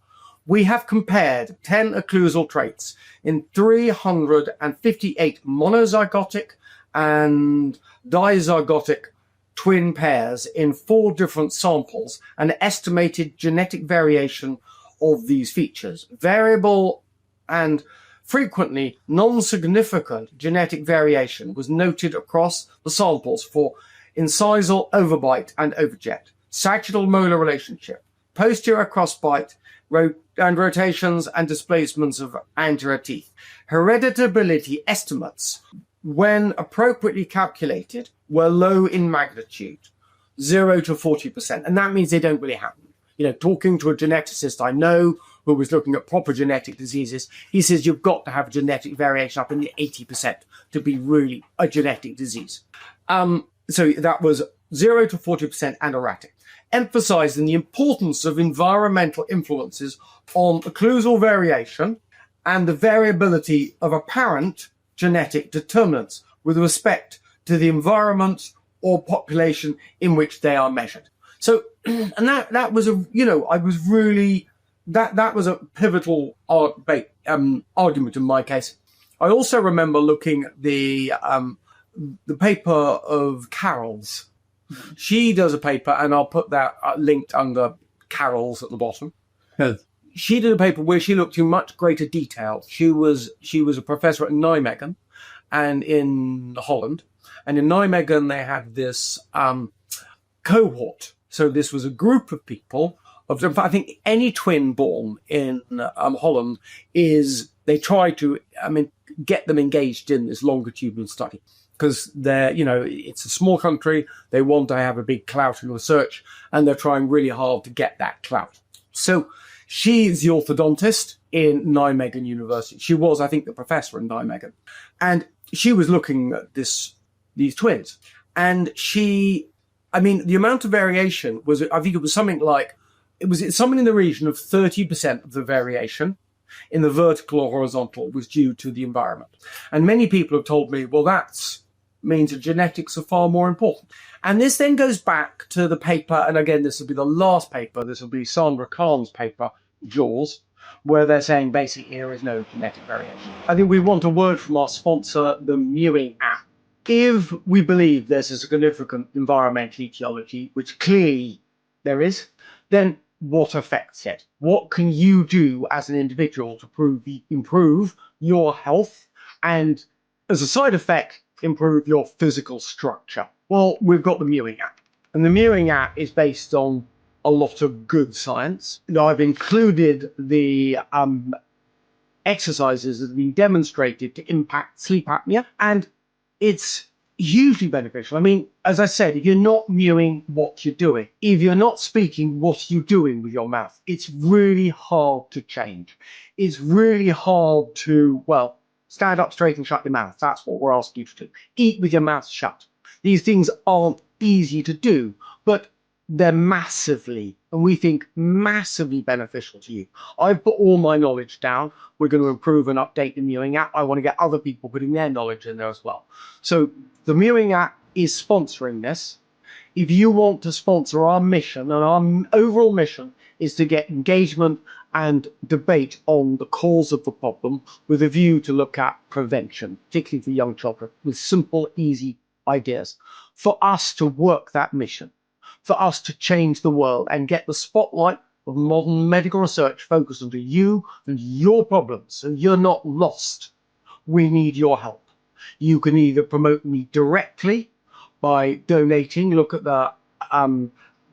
A: we have compared 10 occlusal traits in 358 monozygotic and dizygotic twin pairs in 4 different samples and estimated genetic variation of these features. Variable and frequently non-significant genetic variation was noted across the samples for incisal overbite and overjet, sagittal molar relationship, posterior crossbite, and rotations and displacements of anterior teeth. Hereditability estimates, when appropriately calculated, were low in magnitude, 0 to 40%. And that means they don't really happen. Talking to a geneticist I know who was looking at proper genetic diseases, he says you've got to have genetic variation up in the 80% to be really a genetic disease. So that was 0 to 40% and erratic, emphasizing the importance of environmental influences on occlusal variation and the variability of apparent genetic determinants with respect to the environment or population in which they are measured. So, and that was that was a pivotal argument in my case. I also remember looking at the paper of Carels. She does a paper, and I'll put that linked under Carels at the bottom.
B: Yes.
A: She did a paper where she looked in much greater detail. She was a professor at Nijmegen, and in Holland. And in Nijmegen, they had this cohort. So this was a group of people. I think any twin born in Holland they try to, get them engaged in this longitudinal study because it's a small country. They want to have a big clout in research, and they're trying really hard to get that clout. So she's the orthodontist in Nijmegen University. She was, I think, the professor in Nijmegen, and she was looking at these twins, and the amount of variation was, I think it was something like, it's something in the region of 30% of the variation in the vertical or horizontal was due to the environment. And many people have told me, well, that means that genetics are far more important. And this then goes back to the paper, and again, this will be the last paper, this will be Sandra Kahn's paper, Jaws, where they're saying basically there is no genetic variation. I think we want a word from our sponsor, the Mewing app. If we believe there's a significant environmental etiology, which clearly there is, then what affects it? What can you do as an individual to improve your health and, as a side effect, improve your physical structure? Well, we've got the Mewing app. And the Mewing app is based on a lot of good science. I've included the exercises that have been demonstrated to impact sleep apnea, and it's hugely beneficial. As I said, if you're not mewing what you're doing, if you're not speaking what you're doing with your mouth, it's really hard to change. It's really hard to, stand up straight and shut your mouth. That's what we're asking you to do. Eat with your mouth shut. These things aren't easy to do, but they're massively, and we think massively beneficial to you. I've put all my knowledge down. We're going to improve and update the Mewing app. I want to get other people putting their knowledge in there as well. So the Mewing app is sponsoring this. If you want to sponsor our mission, and our overall mission is to get engagement and debate on the cause of the problem with a view to look at prevention, particularly for young children, with simple, easy ideas. For us to work that mission, for us to change the world and get the spotlight of modern medical research focused onto you and your problems, so you're not lost, we need your help. You can either promote me directly by donating. Look at the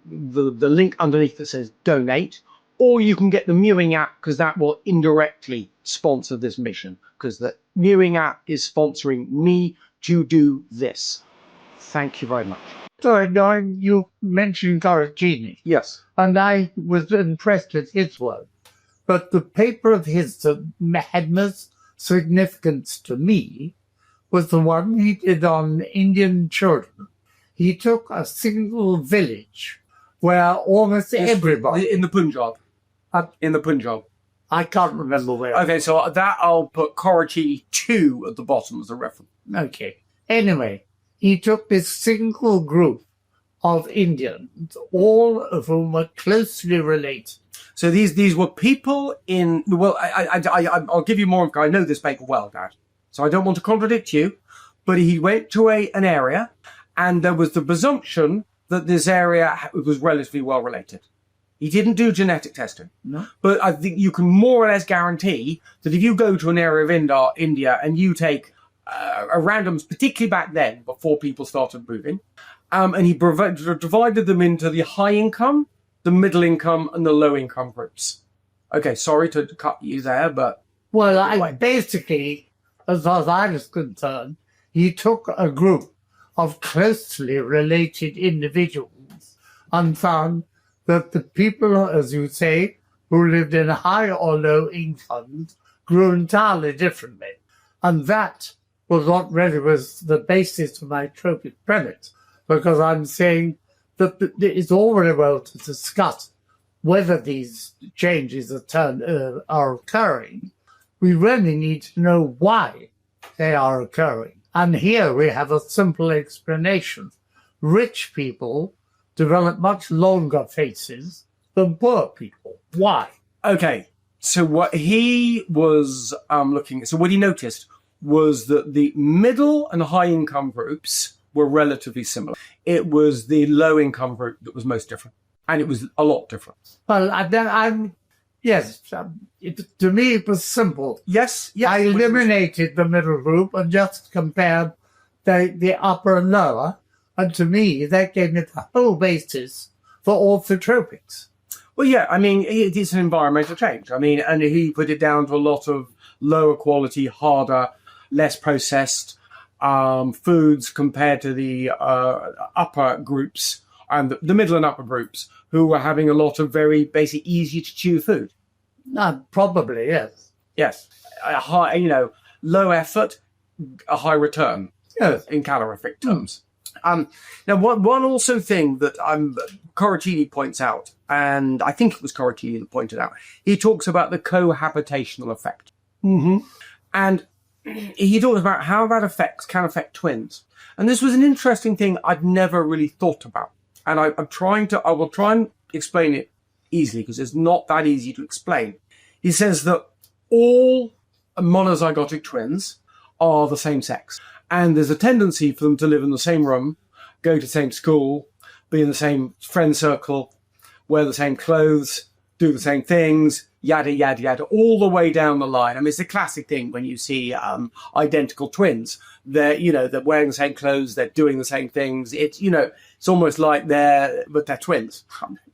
A: link underneath that says donate, or you can get the Mewing app, because that will indirectly sponsor this mission, because the Mewing app is sponsoring me to do this. Thank you very much.
B: So you mentioned Corrucini.
A: Yes.
B: And I was impressed with his work. But the paper of his that had most significance to me was the one he did on Indian children. He took a single village where almost everybody...
A: In the Punjab. In the Punjab.
B: I can't remember where.
A: Okay, so that I'll put Corrucini 2 at the bottom as a reference.
B: Okay. Anyway, he took this single group of Indians, all of whom were closely related.
A: So these were people in... Well, I'll give you more... I know this paper well, Dad. So I don't want to contradict you. But he went to an area, and there was the presumption that this area was relatively well related. He didn't do genetic testing.
B: No.
A: But I think you can more or less guarantee that if you go to an area of India and you take a randoms, particularly back then, before people started moving, and he divided them into the high income, the middle income, and the low income groups. Okay, sorry to cut you there, but...
B: Well, basically, as far as I was concerned, he took a group of closely related individuals and found that the people, as you say, who lived in high or low incomes grew entirely differently. And that was what really was the basis of my tropic premise, because I'm saying that it's all very well to discuss whether these changes are occurring. We really need to know why they are occurring. And here we have a simple explanation. Rich people develop much longer faces than poor people. Why?
A: Okay, so what he was looking at, so what he noticed was that the middle and high income groups were relatively similar. It was the low income group that was most different, and it was a lot different.
B: Well, I'm Yes, to me it was simple.
A: Yes, yes.
B: I eliminated the middle group and just compared the upper and lower, and to me that gave me the whole basis for orthotropics.
A: Well, yeah, I mean, it is an environmental change. I mean, and he put it down to a lot of lower quality, harder, less processed foods compared to the upper groups and the middle and upper groups who were having a lot of very basic, easy to chew food.
B: Probably, yes.
A: Yes. A high, low effort, a high return in calorific terms. Now, one also thing that Corrucini points out, and I think it was Corrucini that pointed out, he talks about the cohabitational effect.
B: Mm-hmm.
A: And he talks about how that can affect twins. And this was an interesting thing I'd never really thought about. And I will try and explain it easily because it's not that easy to explain. He says that all monozygotic twins are the same sex. And there's a tendency for them to live in the same room, go to the same school, be in the same friend circle, wear the same clothes, do the same things, yada, yada, yada, all the way down the line. I mean, it's a classic thing when you see identical twins. They're wearing the same clothes, they're doing the same things. It's almost like they're twins.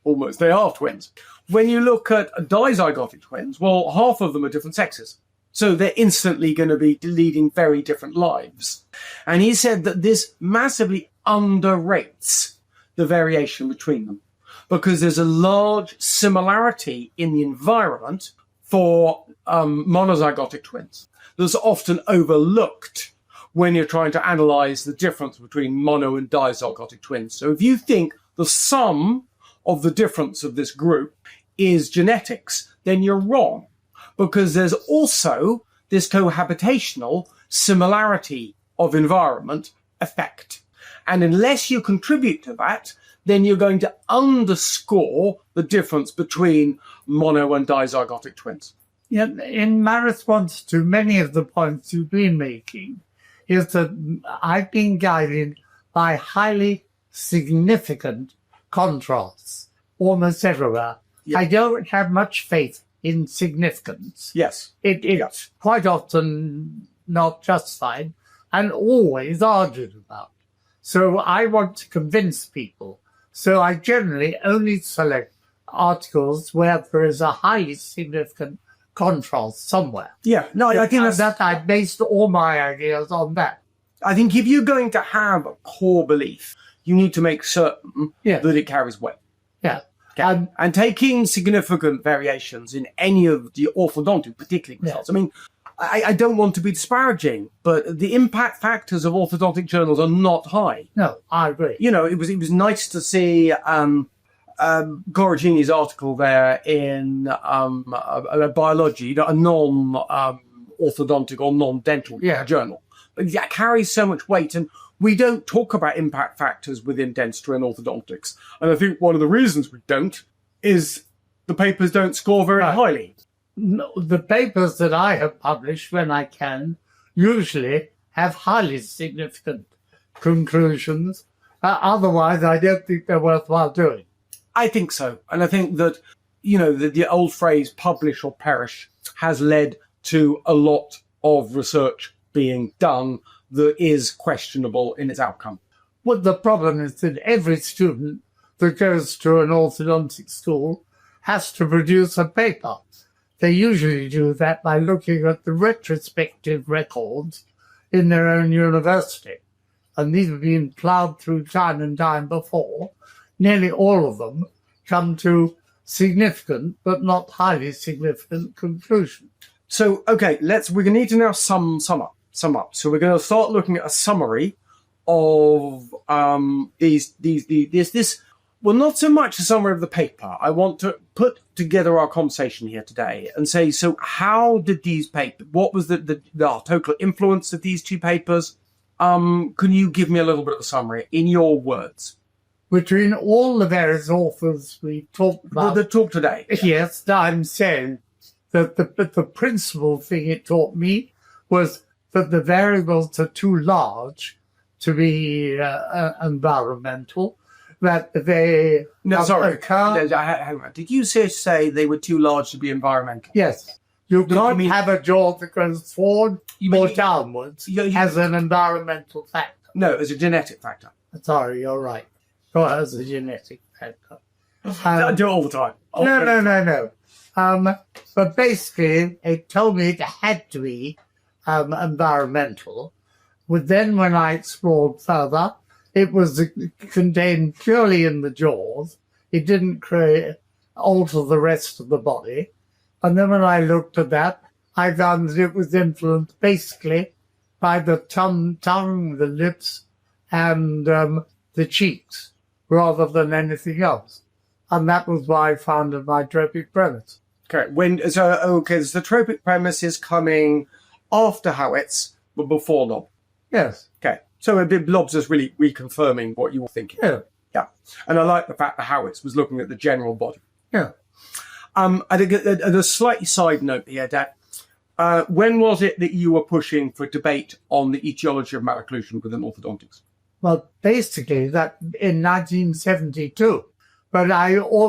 A: Almost, they are twins. When you look at dizygotic twins, well, half of them are different sexes. So they're instantly going to be leading very different lives. And he said that this massively underrates the variation between them because there's a large similarity in the environment for monozygotic twins that's often overlooked when you're trying to analyze the difference between mono and dizygotic twins. So if you think the sum of the difference of this group is genetics, then you're wrong. Because there's also this cohabitational similarity of environment effect. And unless you contribute to that, then you're going to underscore the difference between mono and dizygotic twins.
B: Yeah, in my response to many of the points you've been making is that I've been guided by highly significant contrasts almost everywhere. Yep. I don't have much faith in significance.
A: Yes.
B: It's quite often not justified and always argued about. So I want to convince people. So I generally only select articles where there is a highly significant contrast somewhere.
A: Yeah. No, I think
B: that I based all my ideas on that.
A: I think if you're going to have a core belief, you need to make certain that it carries weight.
B: Yeah.
A: And taking significant variations in any of the orthodontic, particularly results. I mean, I don't want to be disparaging, but the impact factors of orthodontic journals are not high.
B: No, I agree.
A: It was nice to see Corrucini's article there in biology, a non-orthodontic or non-dental journal. But that carries so much weight, and we don't talk about impact factors within dentistry and orthodontics. And I think one of the reasons we don't is the papers don't score very highly.
B: No, the papers that I have published, when I can, usually have highly significant conclusions. Otherwise, I don't think they're worthwhile doing.
A: I think so. And I think that, the old phrase, publish or perish, has led to a lot of research being done that is questionable in its outcome.
B: Well, the problem is that every student that goes to an orthodontic school has to produce a paper. They usually do that by looking at the retrospective records in their own university. And these have been ploughed through time and time before. Nearly all of them come to significant but not highly significant conclusions.
A: So, okay, we're going to need to now sum up. So we're going to start looking at a summary of this. Well, not so much a summary of the paper. I want to put together our conversation here today and say, so how did these papers, what was the total influence of these two papers? Can you give me a little bit of a summary in your words?
B: Between all the various authors we talked about.
A: The talk today.
B: Yes, I'm saying that the principal thing it taught me was that the variables are too large to be environmental, that they occur.
A: No, hang on. Did you say they were too large to be environmental?
B: Yes. You can't have a jaw that goes forward or downwards as an environmental factor.
A: No, as a genetic factor.
B: Sorry, you're right. Or as a genetic factor.
A: I do it all the time.
B: No. But basically, it told me it had to be environmental. But then when I explored further, it was contained purely in the jaws. It didn't alter the rest of the body. And then when I looked at that, I found that it was influenced basically by the tongue, the lips, and the cheeks, rather than anything else. And that was why I founded my tropic premise.
A: Okay. So the tropic premise is coming after Horowitz, but before Lobb.
B: Yes.
A: Okay. So Lobb's just really reconfirming what you were thinking.
B: Yeah.
A: Yeah. And I like the fact that Horowitz was looking at the general body.
B: Yeah.
A: At a slightly side note here, Dad, when was it that you were pushing for debate on the etiology of malocclusion within orthodontics?
B: Well, basically, that in 1972. But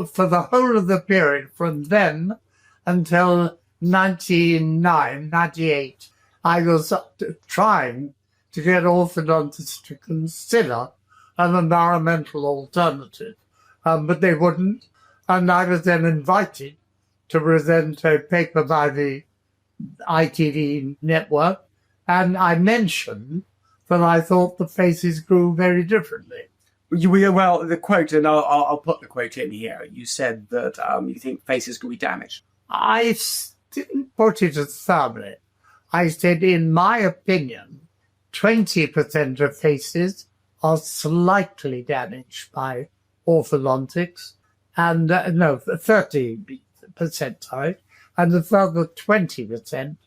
B: for the whole of the period from then until 1998, I was trying to get orthodontists to consider an environmental alternative. But they wouldn't. And I was then invited to present a paper by the ITV network. And I mentioned that I thought the faces grew very differently.
A: Well, the quote, and I'll put the quote in here. You said that you think faces could be damaged.
B: I didn't put it as firmly. I said, in my opinion, 20% of faces are slightly damaged by orthodontics, and 30%, sorry, and the further 20%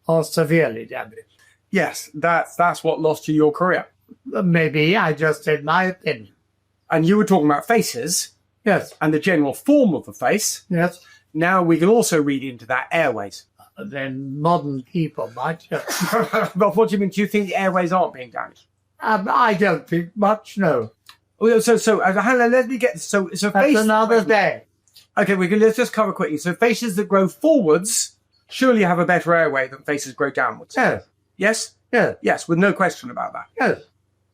B: are severely damaged.
A: Yes, that's what lost you your career.
B: Maybe I just said my opinion.
A: And you were talking about faces.
B: Yes.
A: And the general form of the face.
B: Yes.
A: Now we can also read into that airways.
B: Then modern people might.
A: But what do you mean? Do you think the airways aren't being damaged?
B: I don't think much, no.
A: So Hannah, let me get so
B: That's
A: faces.
B: another day.
A: Okay, let's just cover quickly. So faces that grow forwards surely have a better airway than faces grow downwards.
B: Yes.
A: Yes?
B: Yes.
A: Yes, with no question about that.
B: Yes.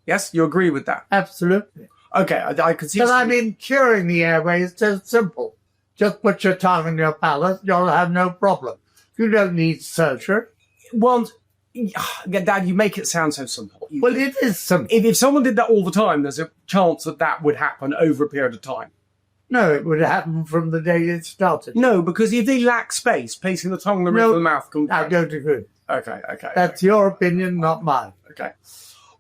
A: Yes, you agree with that?
B: Absolutely.
A: Okay, I can see.
B: But I mean, curing the airway is so simple. Just put your tongue in your palate, you'll have no problem. You don't need surgery.
A: Well, Dad, you make it sound so simple.
B: Well, it is simple.
A: If someone did that all the time, there's a chance that would happen over a period of time.
B: No, it would happen from the day it started.
A: No, because if they lack space, placing the tongue in the roof of the mouth can...
B: I don't agree.
A: Okay.
B: That's your opinion, not mine.
A: Okay.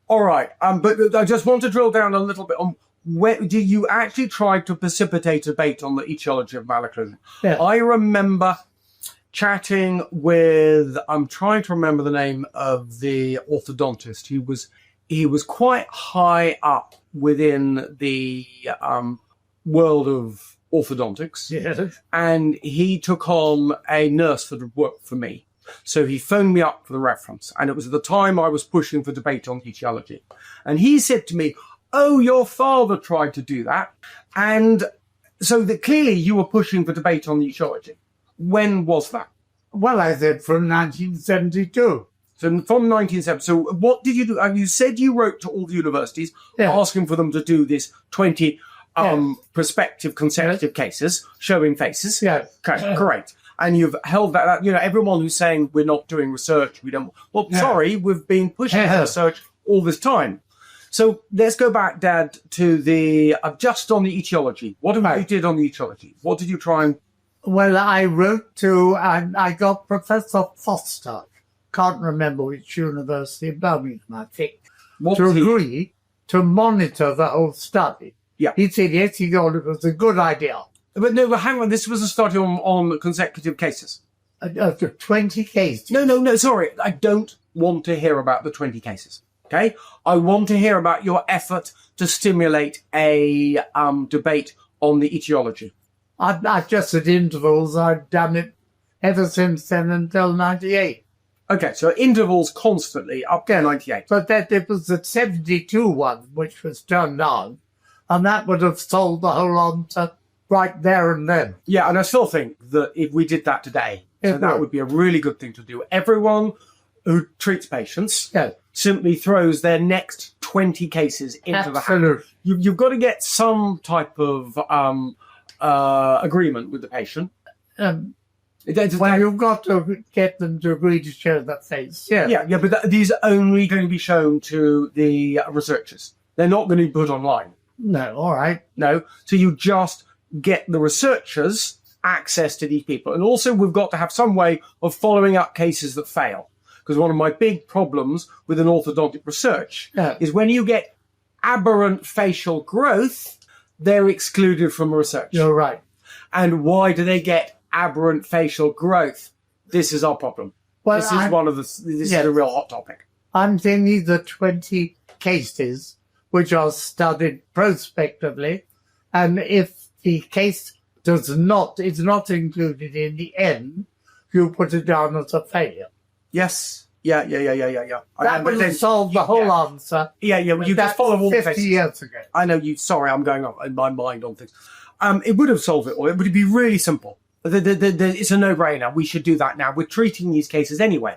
A: All right. But I just want to drill down a little bit on where do you actually try to precipitate debate on the etiology of malocclusion?
B: Yeah.
A: I remember chatting with, I'm trying to remember the name of the orthodontist. He was quite high up within the world of orthodontics.
B: Yes.
A: And he took on a nurse that had worked for me. So he phoned me up for the reference. And it was at the time I was pushing for debate on etiology. And he said to me, "Oh, your father tried to do that." And so that clearly you were pushing for debate on etiology. When was that?
B: Well, I said from 1972.
A: So from 1970. So what did you do? You said you wrote to all the universities asking for them to do this 20 prospective consecutive cases showing faces.
B: Yes.
A: Okay, correct. And you've held that, everyone who's saying we're not doing research, sorry, we've been pushing for research all this time. So let's go back, Dad, to the, just on the etiology. What you did on the etiology? What did you try and...
B: Well, I wrote to, I got Professor Foster, can't remember which university, Birmingham, I think, to agree to monitor the whole study.
A: Yeah.
B: He said, yes, he thought it was a good idea.
A: But no, hang on, this was a study on consecutive cases.
B: 20 cases.
A: No, sorry, I don't want to hear about the 20 cases. Okay, I want to hear about your effort to stimulate a debate on the etiology.
B: I've just at intervals. I've done it ever since then until 98.
A: Okay, so intervals constantly up to 98.
B: But that it was the 72 one which was turned down and that would have solved the whole answer right there and then.
A: Yeah, and I still think that if we did that today, that would be a really good thing to do. Everyone who treats patients simply throws their next 20 cases into the hat. You've got to get some type of agreement with the patient.
B: Well, you've got to get them to agree to share that face.
A: Yeah, but these are only going to be shown to the researchers. They're not going to be put online.
B: No, all right.
A: No, so you just get the researchers access to these people. And also we've got to have some way of following up cases that fail. Because one of my big problems with an orthodontic research is when you get aberrant facial growth, they're excluded from research.
B: You're right.
A: And why do they get aberrant facial growth? This is our problem. Well, this is a real hot topic.
B: I'm thinking the 20 cases which are studied prospectively, and if the case is not included in the end, you put it down as a failure.
A: Yes. Yeah.
B: That would have solved the whole answer.
A: Yeah. Well, you just follow all the
B: 50 years ago.
A: I know you. Sorry, I'm going on in my mind on things. It would have solved it all. It would be really simple. It's a no-brainer. We should do that now. We're treating these cases anyway.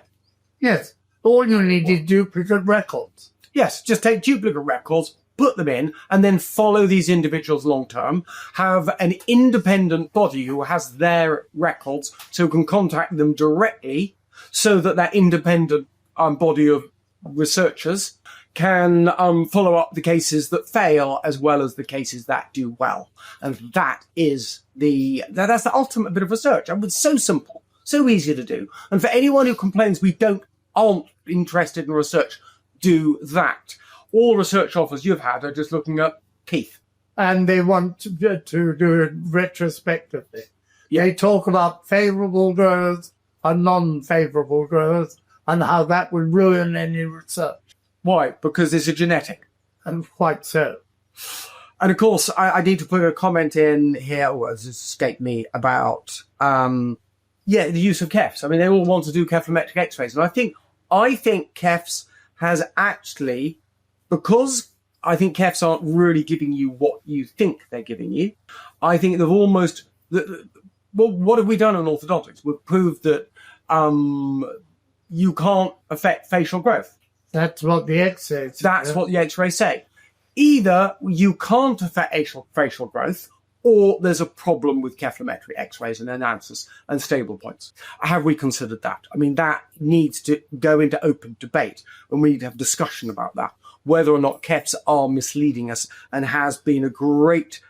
B: Yes. All you need is duplicate records.
A: Yes. Just take duplicate records, put them in, and then follow these individuals long-term. Have an independent body who has their records so can contact them directly, so that independent body of researchers can follow up the cases that fail as well as the cases that do well. And that's the ultimate bit of research. And it's so simple, so easy to do. And for anyone who complains aren't interested in research, do that. All research offers you've had are just looking at teeth.
B: And they want to do it retrospectively. Yeah. They talk about favourable growth and non-favourable growth, and how that would ruin any research.
A: Why? Because it's a genetic.
B: And quite so.
A: And of course, I need to put a comment in here, it's escaped me, about the use of KEFs. I mean, they all want to do cephalometric x-rays. And I think KEFs has actually, because I think KEFs aren't really giving you what you think they're giving you, I think they've almost... what have we done in orthodontics? We've proved that you can't affect facial growth.
B: That's what the X-rays say.
A: That's what the X-rays say. Either you can't affect facial growth, or there's a problem with cephalometric X-rays and analysis and stable points. Have we considered that? I mean, that needs to go into open debate, and we need to have discussion about that, whether or not KEFs are misleading us and has been a great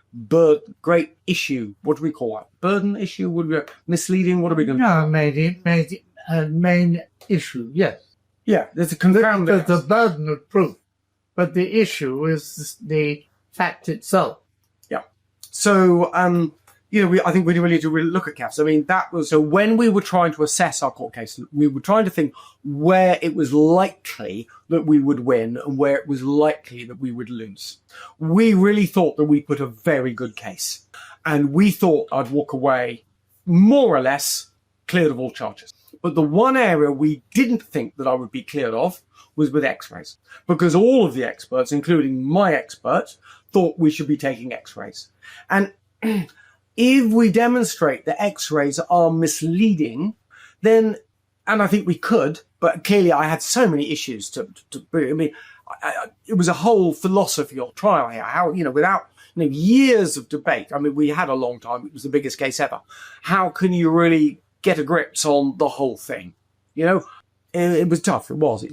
A: issue. What do we call that? Burden issue? Would we misleading? What are we going to?
B: No, made it a main issue. Yes.
A: Yeah, there's a confounding.
B: The burden of proof, but the issue is the fact itself.
A: Yeah. So, I think we really need to really look at KEFs. I mean, so when we were trying to assess our court case, we were trying to think where it was likely that we would win and where it was likely that we would lose. We really thought that we put a very good case, and we thought I'd walk away more or less cleared of all charges. But the one area we didn't think that I would be cleared of was with x-rays, because all of the experts, including my expert, thought we should be taking x-rays. And if we demonstrate that x-rays are misleading, then, and I think we could, but clearly I had so many issues it was a whole philosophy or trial here, how, without years of debate. I mean, we had a long time. It was the biggest case ever. How can you really get a grips on the whole thing? It was tough. It was.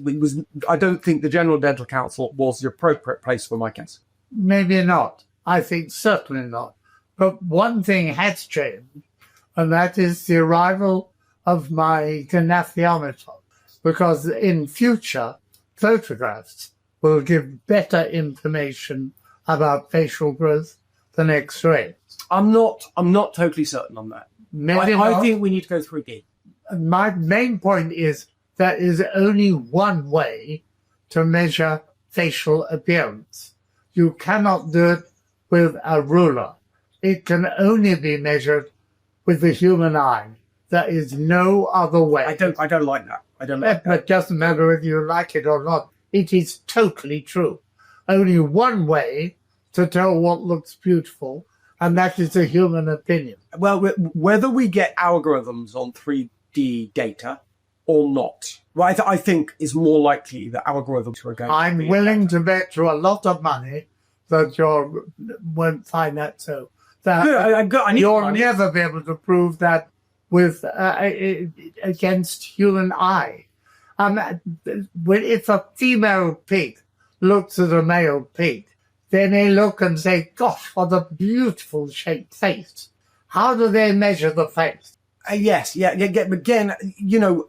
A: I don't think the General Dental Council was the appropriate place for my case.
B: Maybe not. I think certainly not. But one thing has changed, and that is the arrival of my gnathiometer, because in future, photographs will give better information about facial growth than X-rays.
A: I'm not totally certain on that. I think we need to go 3D.
B: My main point is there is only one way to measure facial appearance. You cannot do it with a ruler. It can only be measured with the human eye. There is no other way.
A: I don't like that. I don't like that.
B: It doesn't matter whether you like it or not. It is totally true. Only one way to tell what looks beautiful, and that is a human opinion.
A: Well, whether we get algorithms on 3D data or not, right, I think is more likely that algorithms are going to
B: I'm
A: be
B: willing
A: better.
B: to bet you a lot of money that you won't find that so. That
A: Good, I need
B: you'll
A: money.
B: never be able to prove that with against human eye. If a female pig looks at a male pig, then they look and say, "Gosh, what a beautiful shaped face." How do they measure the face?
A: Yes, yeah. Again,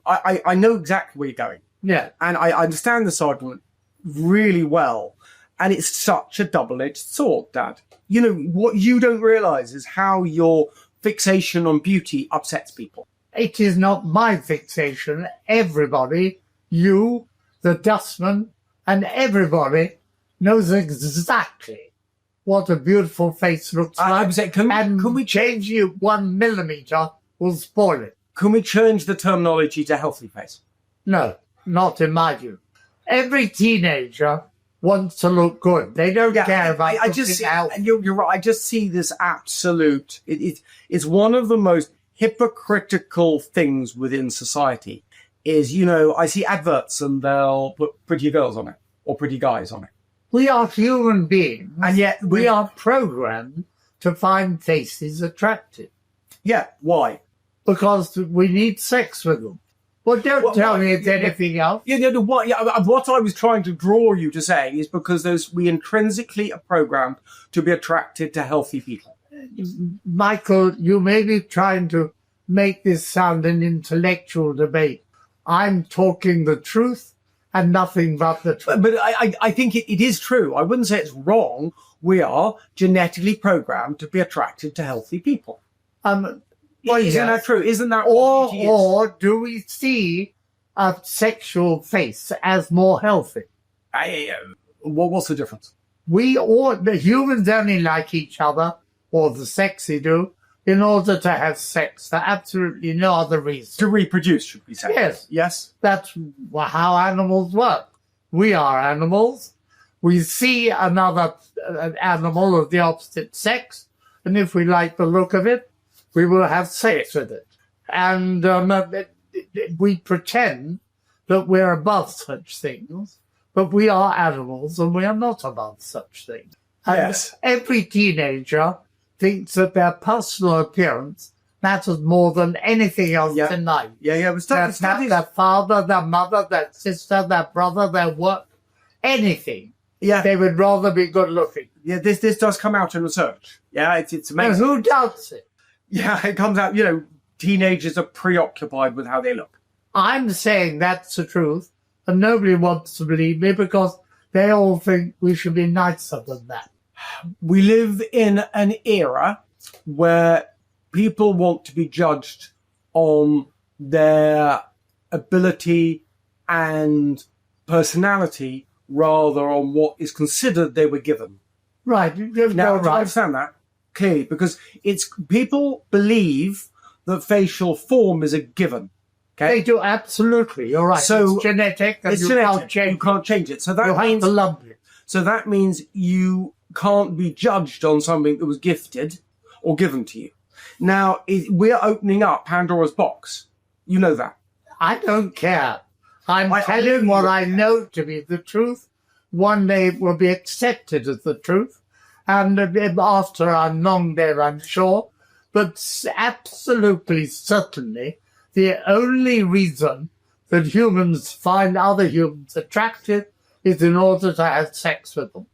A: I know exactly where you're going.
B: Yeah,
A: And I understand this argument really well. And it's such a double-edged sword, Dad. What you don't realize is how your fixation on beauty upsets people.
B: it is not my fixation. Everybody, you, the dustman, and everybody knows exactly what a beautiful face looks like.
A: I'm saying, can we
B: change you 1 millimeter will spoil it.
A: Can we change the terminology to healthy face?
B: No, not in my view. Every teenager wants to look good. They don't care about
A: I just
B: looking
A: see,
B: out.
A: and you're right. I just see this absolute. It's one of the most hypocritical things within society. Is I see adverts and they'll put pretty girls on it or pretty guys on it,
B: We are human beings,
A: and yet
B: we are programmed to find faces attractive
A: Yeah, why?
B: because we need sex with them. Well, don't tell me it's anything else.
A: What I was trying to draw you to say is because we intrinsically are programmed to be attracted to healthy people.
B: Michael, you may be trying to make this sound an intellectual debate. I'm talking the truth and nothing but the truth.
A: But I think it is true. I wouldn't say it's wrong. We are genetically programmed to be attracted to healthy people.
B: Well,
A: Isn't that true? Isn't that
B: Or,
A: what beauty is?
B: or do we see a sexual face as more healthy?
A: What's the difference?
B: The humans only like each other, or the sexy do, in order to have sex for absolutely no other reason.
A: To reproduce, should we say?
B: Yes.
A: Yes?
B: That's how animals work. We are animals. We see another animal of the opposite sex, and if we like the look of it, we will have sex with it. And we pretend that we're above such things, but we are animals and we are not above such things. And
A: Yes.
B: every teenager thinks that their personal appearance matters more than anything else
A: Yeah.
B: in life.
A: Yeah.
B: Their father, their mother, their sister, their brother, their work, anything.
A: Yeah.
B: They would rather be good looking.
A: Yeah, this does come out in research. Yeah, it's
B: And
A: amazing.
B: who doubts it?
A: Yeah, it comes out, teenagers are preoccupied with how they look.
B: I'm saying that's the truth, and nobody wants to believe me because they all think we should be nicer than that.
A: We live in an era where people want to be judged on their ability and personality rather on what is considered they were given.
B: Right, you're
A: Now, I
B: right.
A: understand that clearly because people believe that facial form is a given. Okay,
B: They do, absolutely. You're right.
A: So,
B: it's genetic, and
A: it's
B: you
A: genetic.
B: can't change
A: You can't change it. So
B: it.
A: that
B: You have
A: means
B: to lump it.
A: So that means you can't be judged on something that was gifted or given to you. Now, we're opening up Pandora's box. You know that.
B: I don't care. I'm
A: I-
B: telling what I know to be the truth. One day it will be accepted as the truth. And after I'm long there, I'm sure. But absolutely certainly, the only reason that humans find other humans attractive is in order to have sex with them.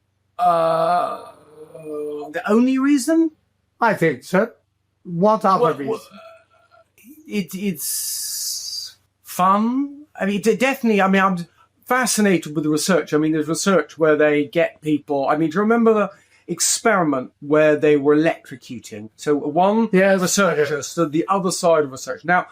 A: The only reason?
B: I think so. What other
A: Well,
B: reason?
A: It's fun. I mean, definitely. I mean, I'm fascinated with the research. I mean, there's research where they get people. I mean, do you remember the experiment where they were electrocuting? So one
B: Yes.
A: researcher stood the other side of research. Now,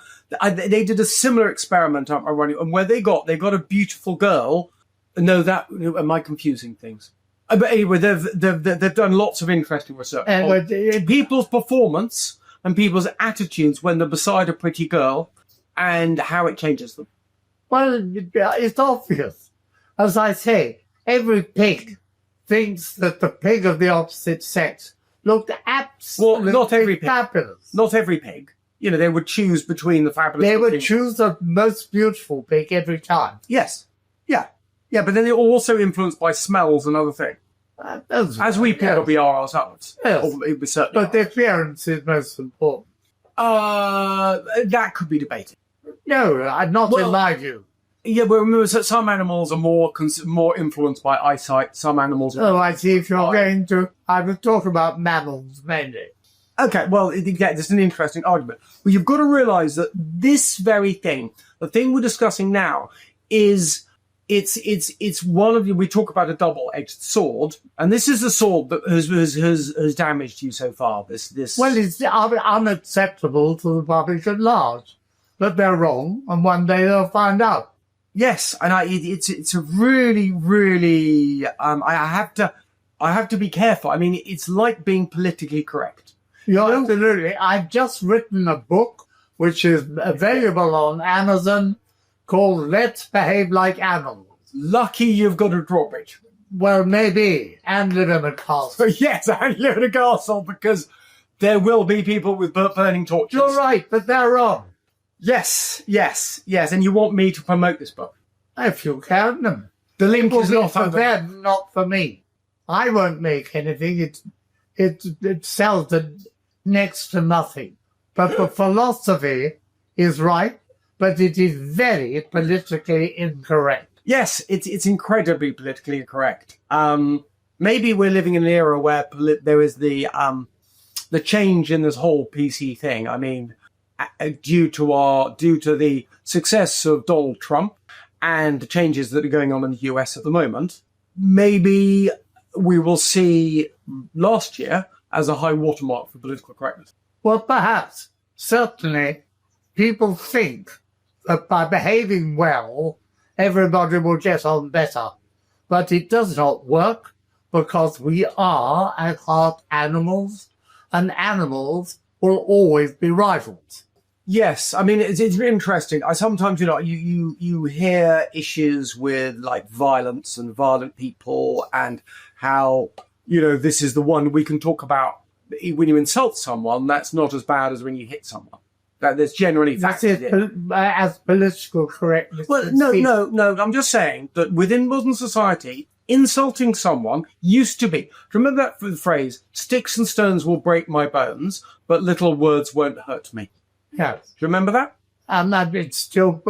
A: they did a similar experiment I'm running, and where they got a beautiful girl. No, am I confusing things? But anyway, they've done lots of interesting research on people's performance and people's attitudes when they're beside a pretty girl and how it changes them.
B: Well, it's obvious. As I say, every pig thinks that the pig of the opposite sex looked absolutely
A: not every pig.
B: fabulous.
A: Not every pig. You know, they would choose between the fabulous.
B: They would choose the most beautiful pig every time.
A: Yes. Yeah. Yeah, but then they're also influenced by smells and other things. As we probably are ourselves.
B: Yes.
A: Or we certainly
B: But the appearance is most important.
A: that could be debated.
B: No, not in my view.
A: Yeah, but remember, some animals are more influenced by eyesight. Some animals are...
B: Oh, I see. If you're going to... I was talking about mammals mainly.
A: Okay, well, yeah, there's an interesting argument. But you've got to realise that this very thing, the thing we're discussing now, is it's one of you. We talk about a double-edged sword, and this is the sword that has damaged you so far. This.
B: Well, it's unacceptable to the public at large, but they're wrong, and one day they'll find out.
A: Yes, and it's a really, really. I have to be careful. I mean, it's like being politically correct.
B: Absolutely. I've just written a book which is available on Amazon called "Let's Behave Like Animals."
A: Lucky you've got a drawbridge.
B: Well, maybe, and live in a castle.
A: Yes, and live in a castle, because there will be people with burning torches.
B: You're right, but they're wrong.
A: Yes, and you want me to promote this book?
B: If you can.
A: The link is not
B: for them, not for me. I won't make anything. It sells next to nothing. But the philosophy is right, but it is very politically incorrect.
A: Yes, it's incredibly politically incorrect. Maybe we're living in an era where there is the change in this whole PC thing. I mean, due to the success of Donald Trump and the changes that are going on in the US at the moment, maybe we will see last year as a high watermark for political correctness.
B: Well, perhaps. Certainly, people think that by behaving well, everybody will get on better. But it does not work, because we are, at heart, animals, and animals will always be rivals.
A: Yes, I mean, it's interesting. I sometimes, you hear issues with, like, violence and violent people, and how, this is the one we can talk about. When you insult someone, that's not as bad as when you hit someone. That there's generally
B: that's it, as political correctness.
A: Well, no. I'm just saying that within modern society, insulting someone used to be. Do you remember that phrase? Sticks and stones will break my bones, but little words won't hurt me.
B: Yes.
A: Do you remember that?
B: And it's still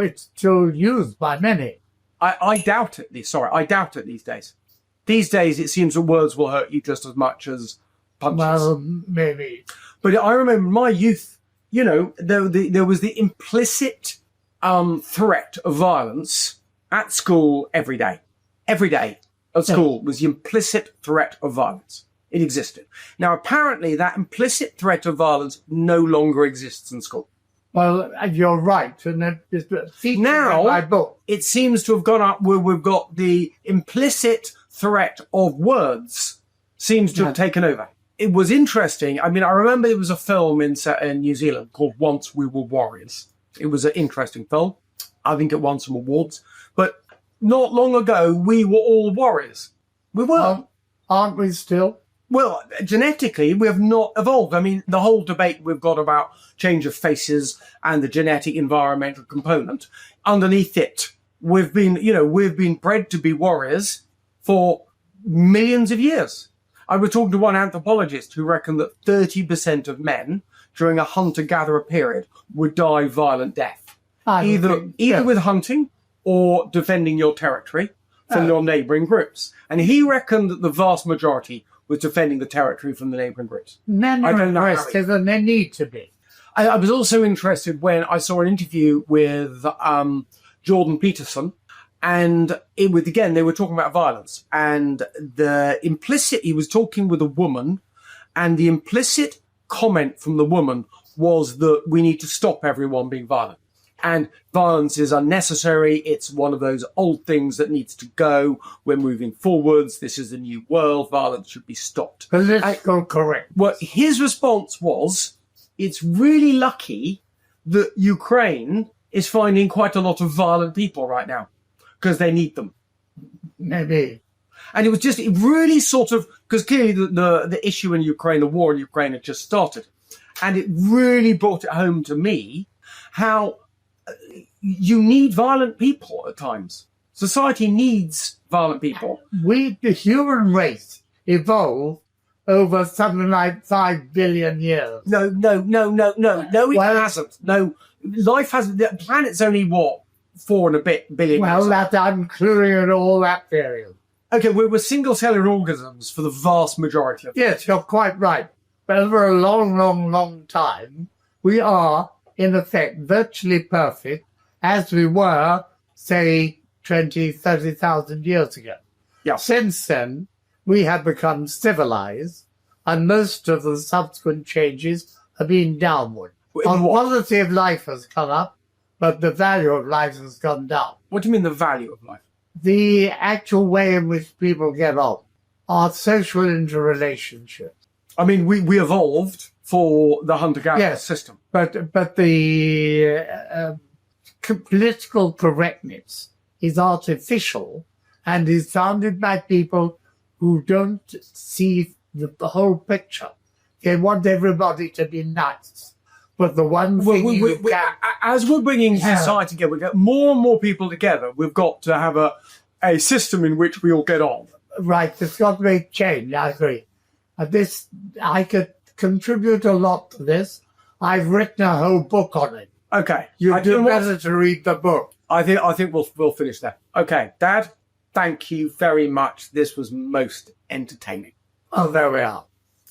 B: used by many.
A: I doubt it. I doubt it these days. These days, it seems that words will hurt you just as much as punches.
B: Well, maybe.
A: But I remember my youth, there was the implicit threat of violence at school every day. Every day at school was the implicit threat of violence. It existed. Now, apparently, that implicit threat of violence no longer exists in school.
B: Well, you're right. And now, in my book,
A: it seems to have gone up where we've got the implicit threat of words seems to have taken over. It was interesting. I mean, I remember there was a film in New Zealand called Once We Were Warriors. It was an interesting film. I think it won some awards. But not long ago, we were all warriors. We were.
B: Well, aren't we still?
A: Well, genetically, we have not evolved. I mean, the whole debate we've got about change of faces and the genetic environmental component, underneath it, we've been bred to be warriors for millions of years. I was talking to one anthropologist who reckoned that 30% of men during a hunter-gatherer period would die violent death, either with hunting or defending your territory from your neighbouring groups. And he reckoned that the vast majority was defending the territory from the neighbouring groups.
B: Men are aggressive, and they need to be.
A: I was also interested when I saw an interview with Jordan Peterson, and they were talking about violence. And he was talking with a woman, and the implicit comment from the woman was that we need to stop everyone being violent. And violence is unnecessary. It's one of those old things that needs to go. We're moving forwards. This is a new world. Violence should be stopped.
B: Political correct.
A: Well, his response was, it's really lucky that Ukraine is finding quite a lot of violent people right now, because they need them.
B: Maybe.
A: And it really sort of, because clearly the issue in Ukraine, the war in Ukraine had just started. And it really brought it home to me how you need violent people at times. Society needs violent people.
B: The human race, evolved over something like 5 billion years.
A: No, it hasn't. No, life hasn't. The planet's only, 4 and a bit billion
B: Well,
A: years.
B: that I'm including in all that period.
A: Okay, we're single-cellular organisms for the vast majority of
B: Yes, you're quite right. But over a long, long, long time, we are, in effect, virtually perfect as we were, say, 20, 30,000 years ago.
A: Yeah.
B: Since then, we have become civilized, and most of the subsequent changes have been downward. The quality of life has gone up, but the value of life has gone down.
A: What do you mean the value of life?
B: The actual way in which people get on, our social interrelationships.
A: I mean, we evolved for the hunter-gatherer system.
B: But the political correctness is artificial and is founded by people who don't see the whole picture. They want everybody to be nice. But the one thing
A: as we're bringing society together, we get more and more people together. We've got to have a system in which we all get on.
B: Right, there's got to be a change, I agree. I could contribute a lot to this. I've written a whole book on it.
A: Okay.
B: You do better to read the book.
A: I think we'll finish there. Okay, Dad, thank you very much. This was most entertaining.
B: Oh, there we are.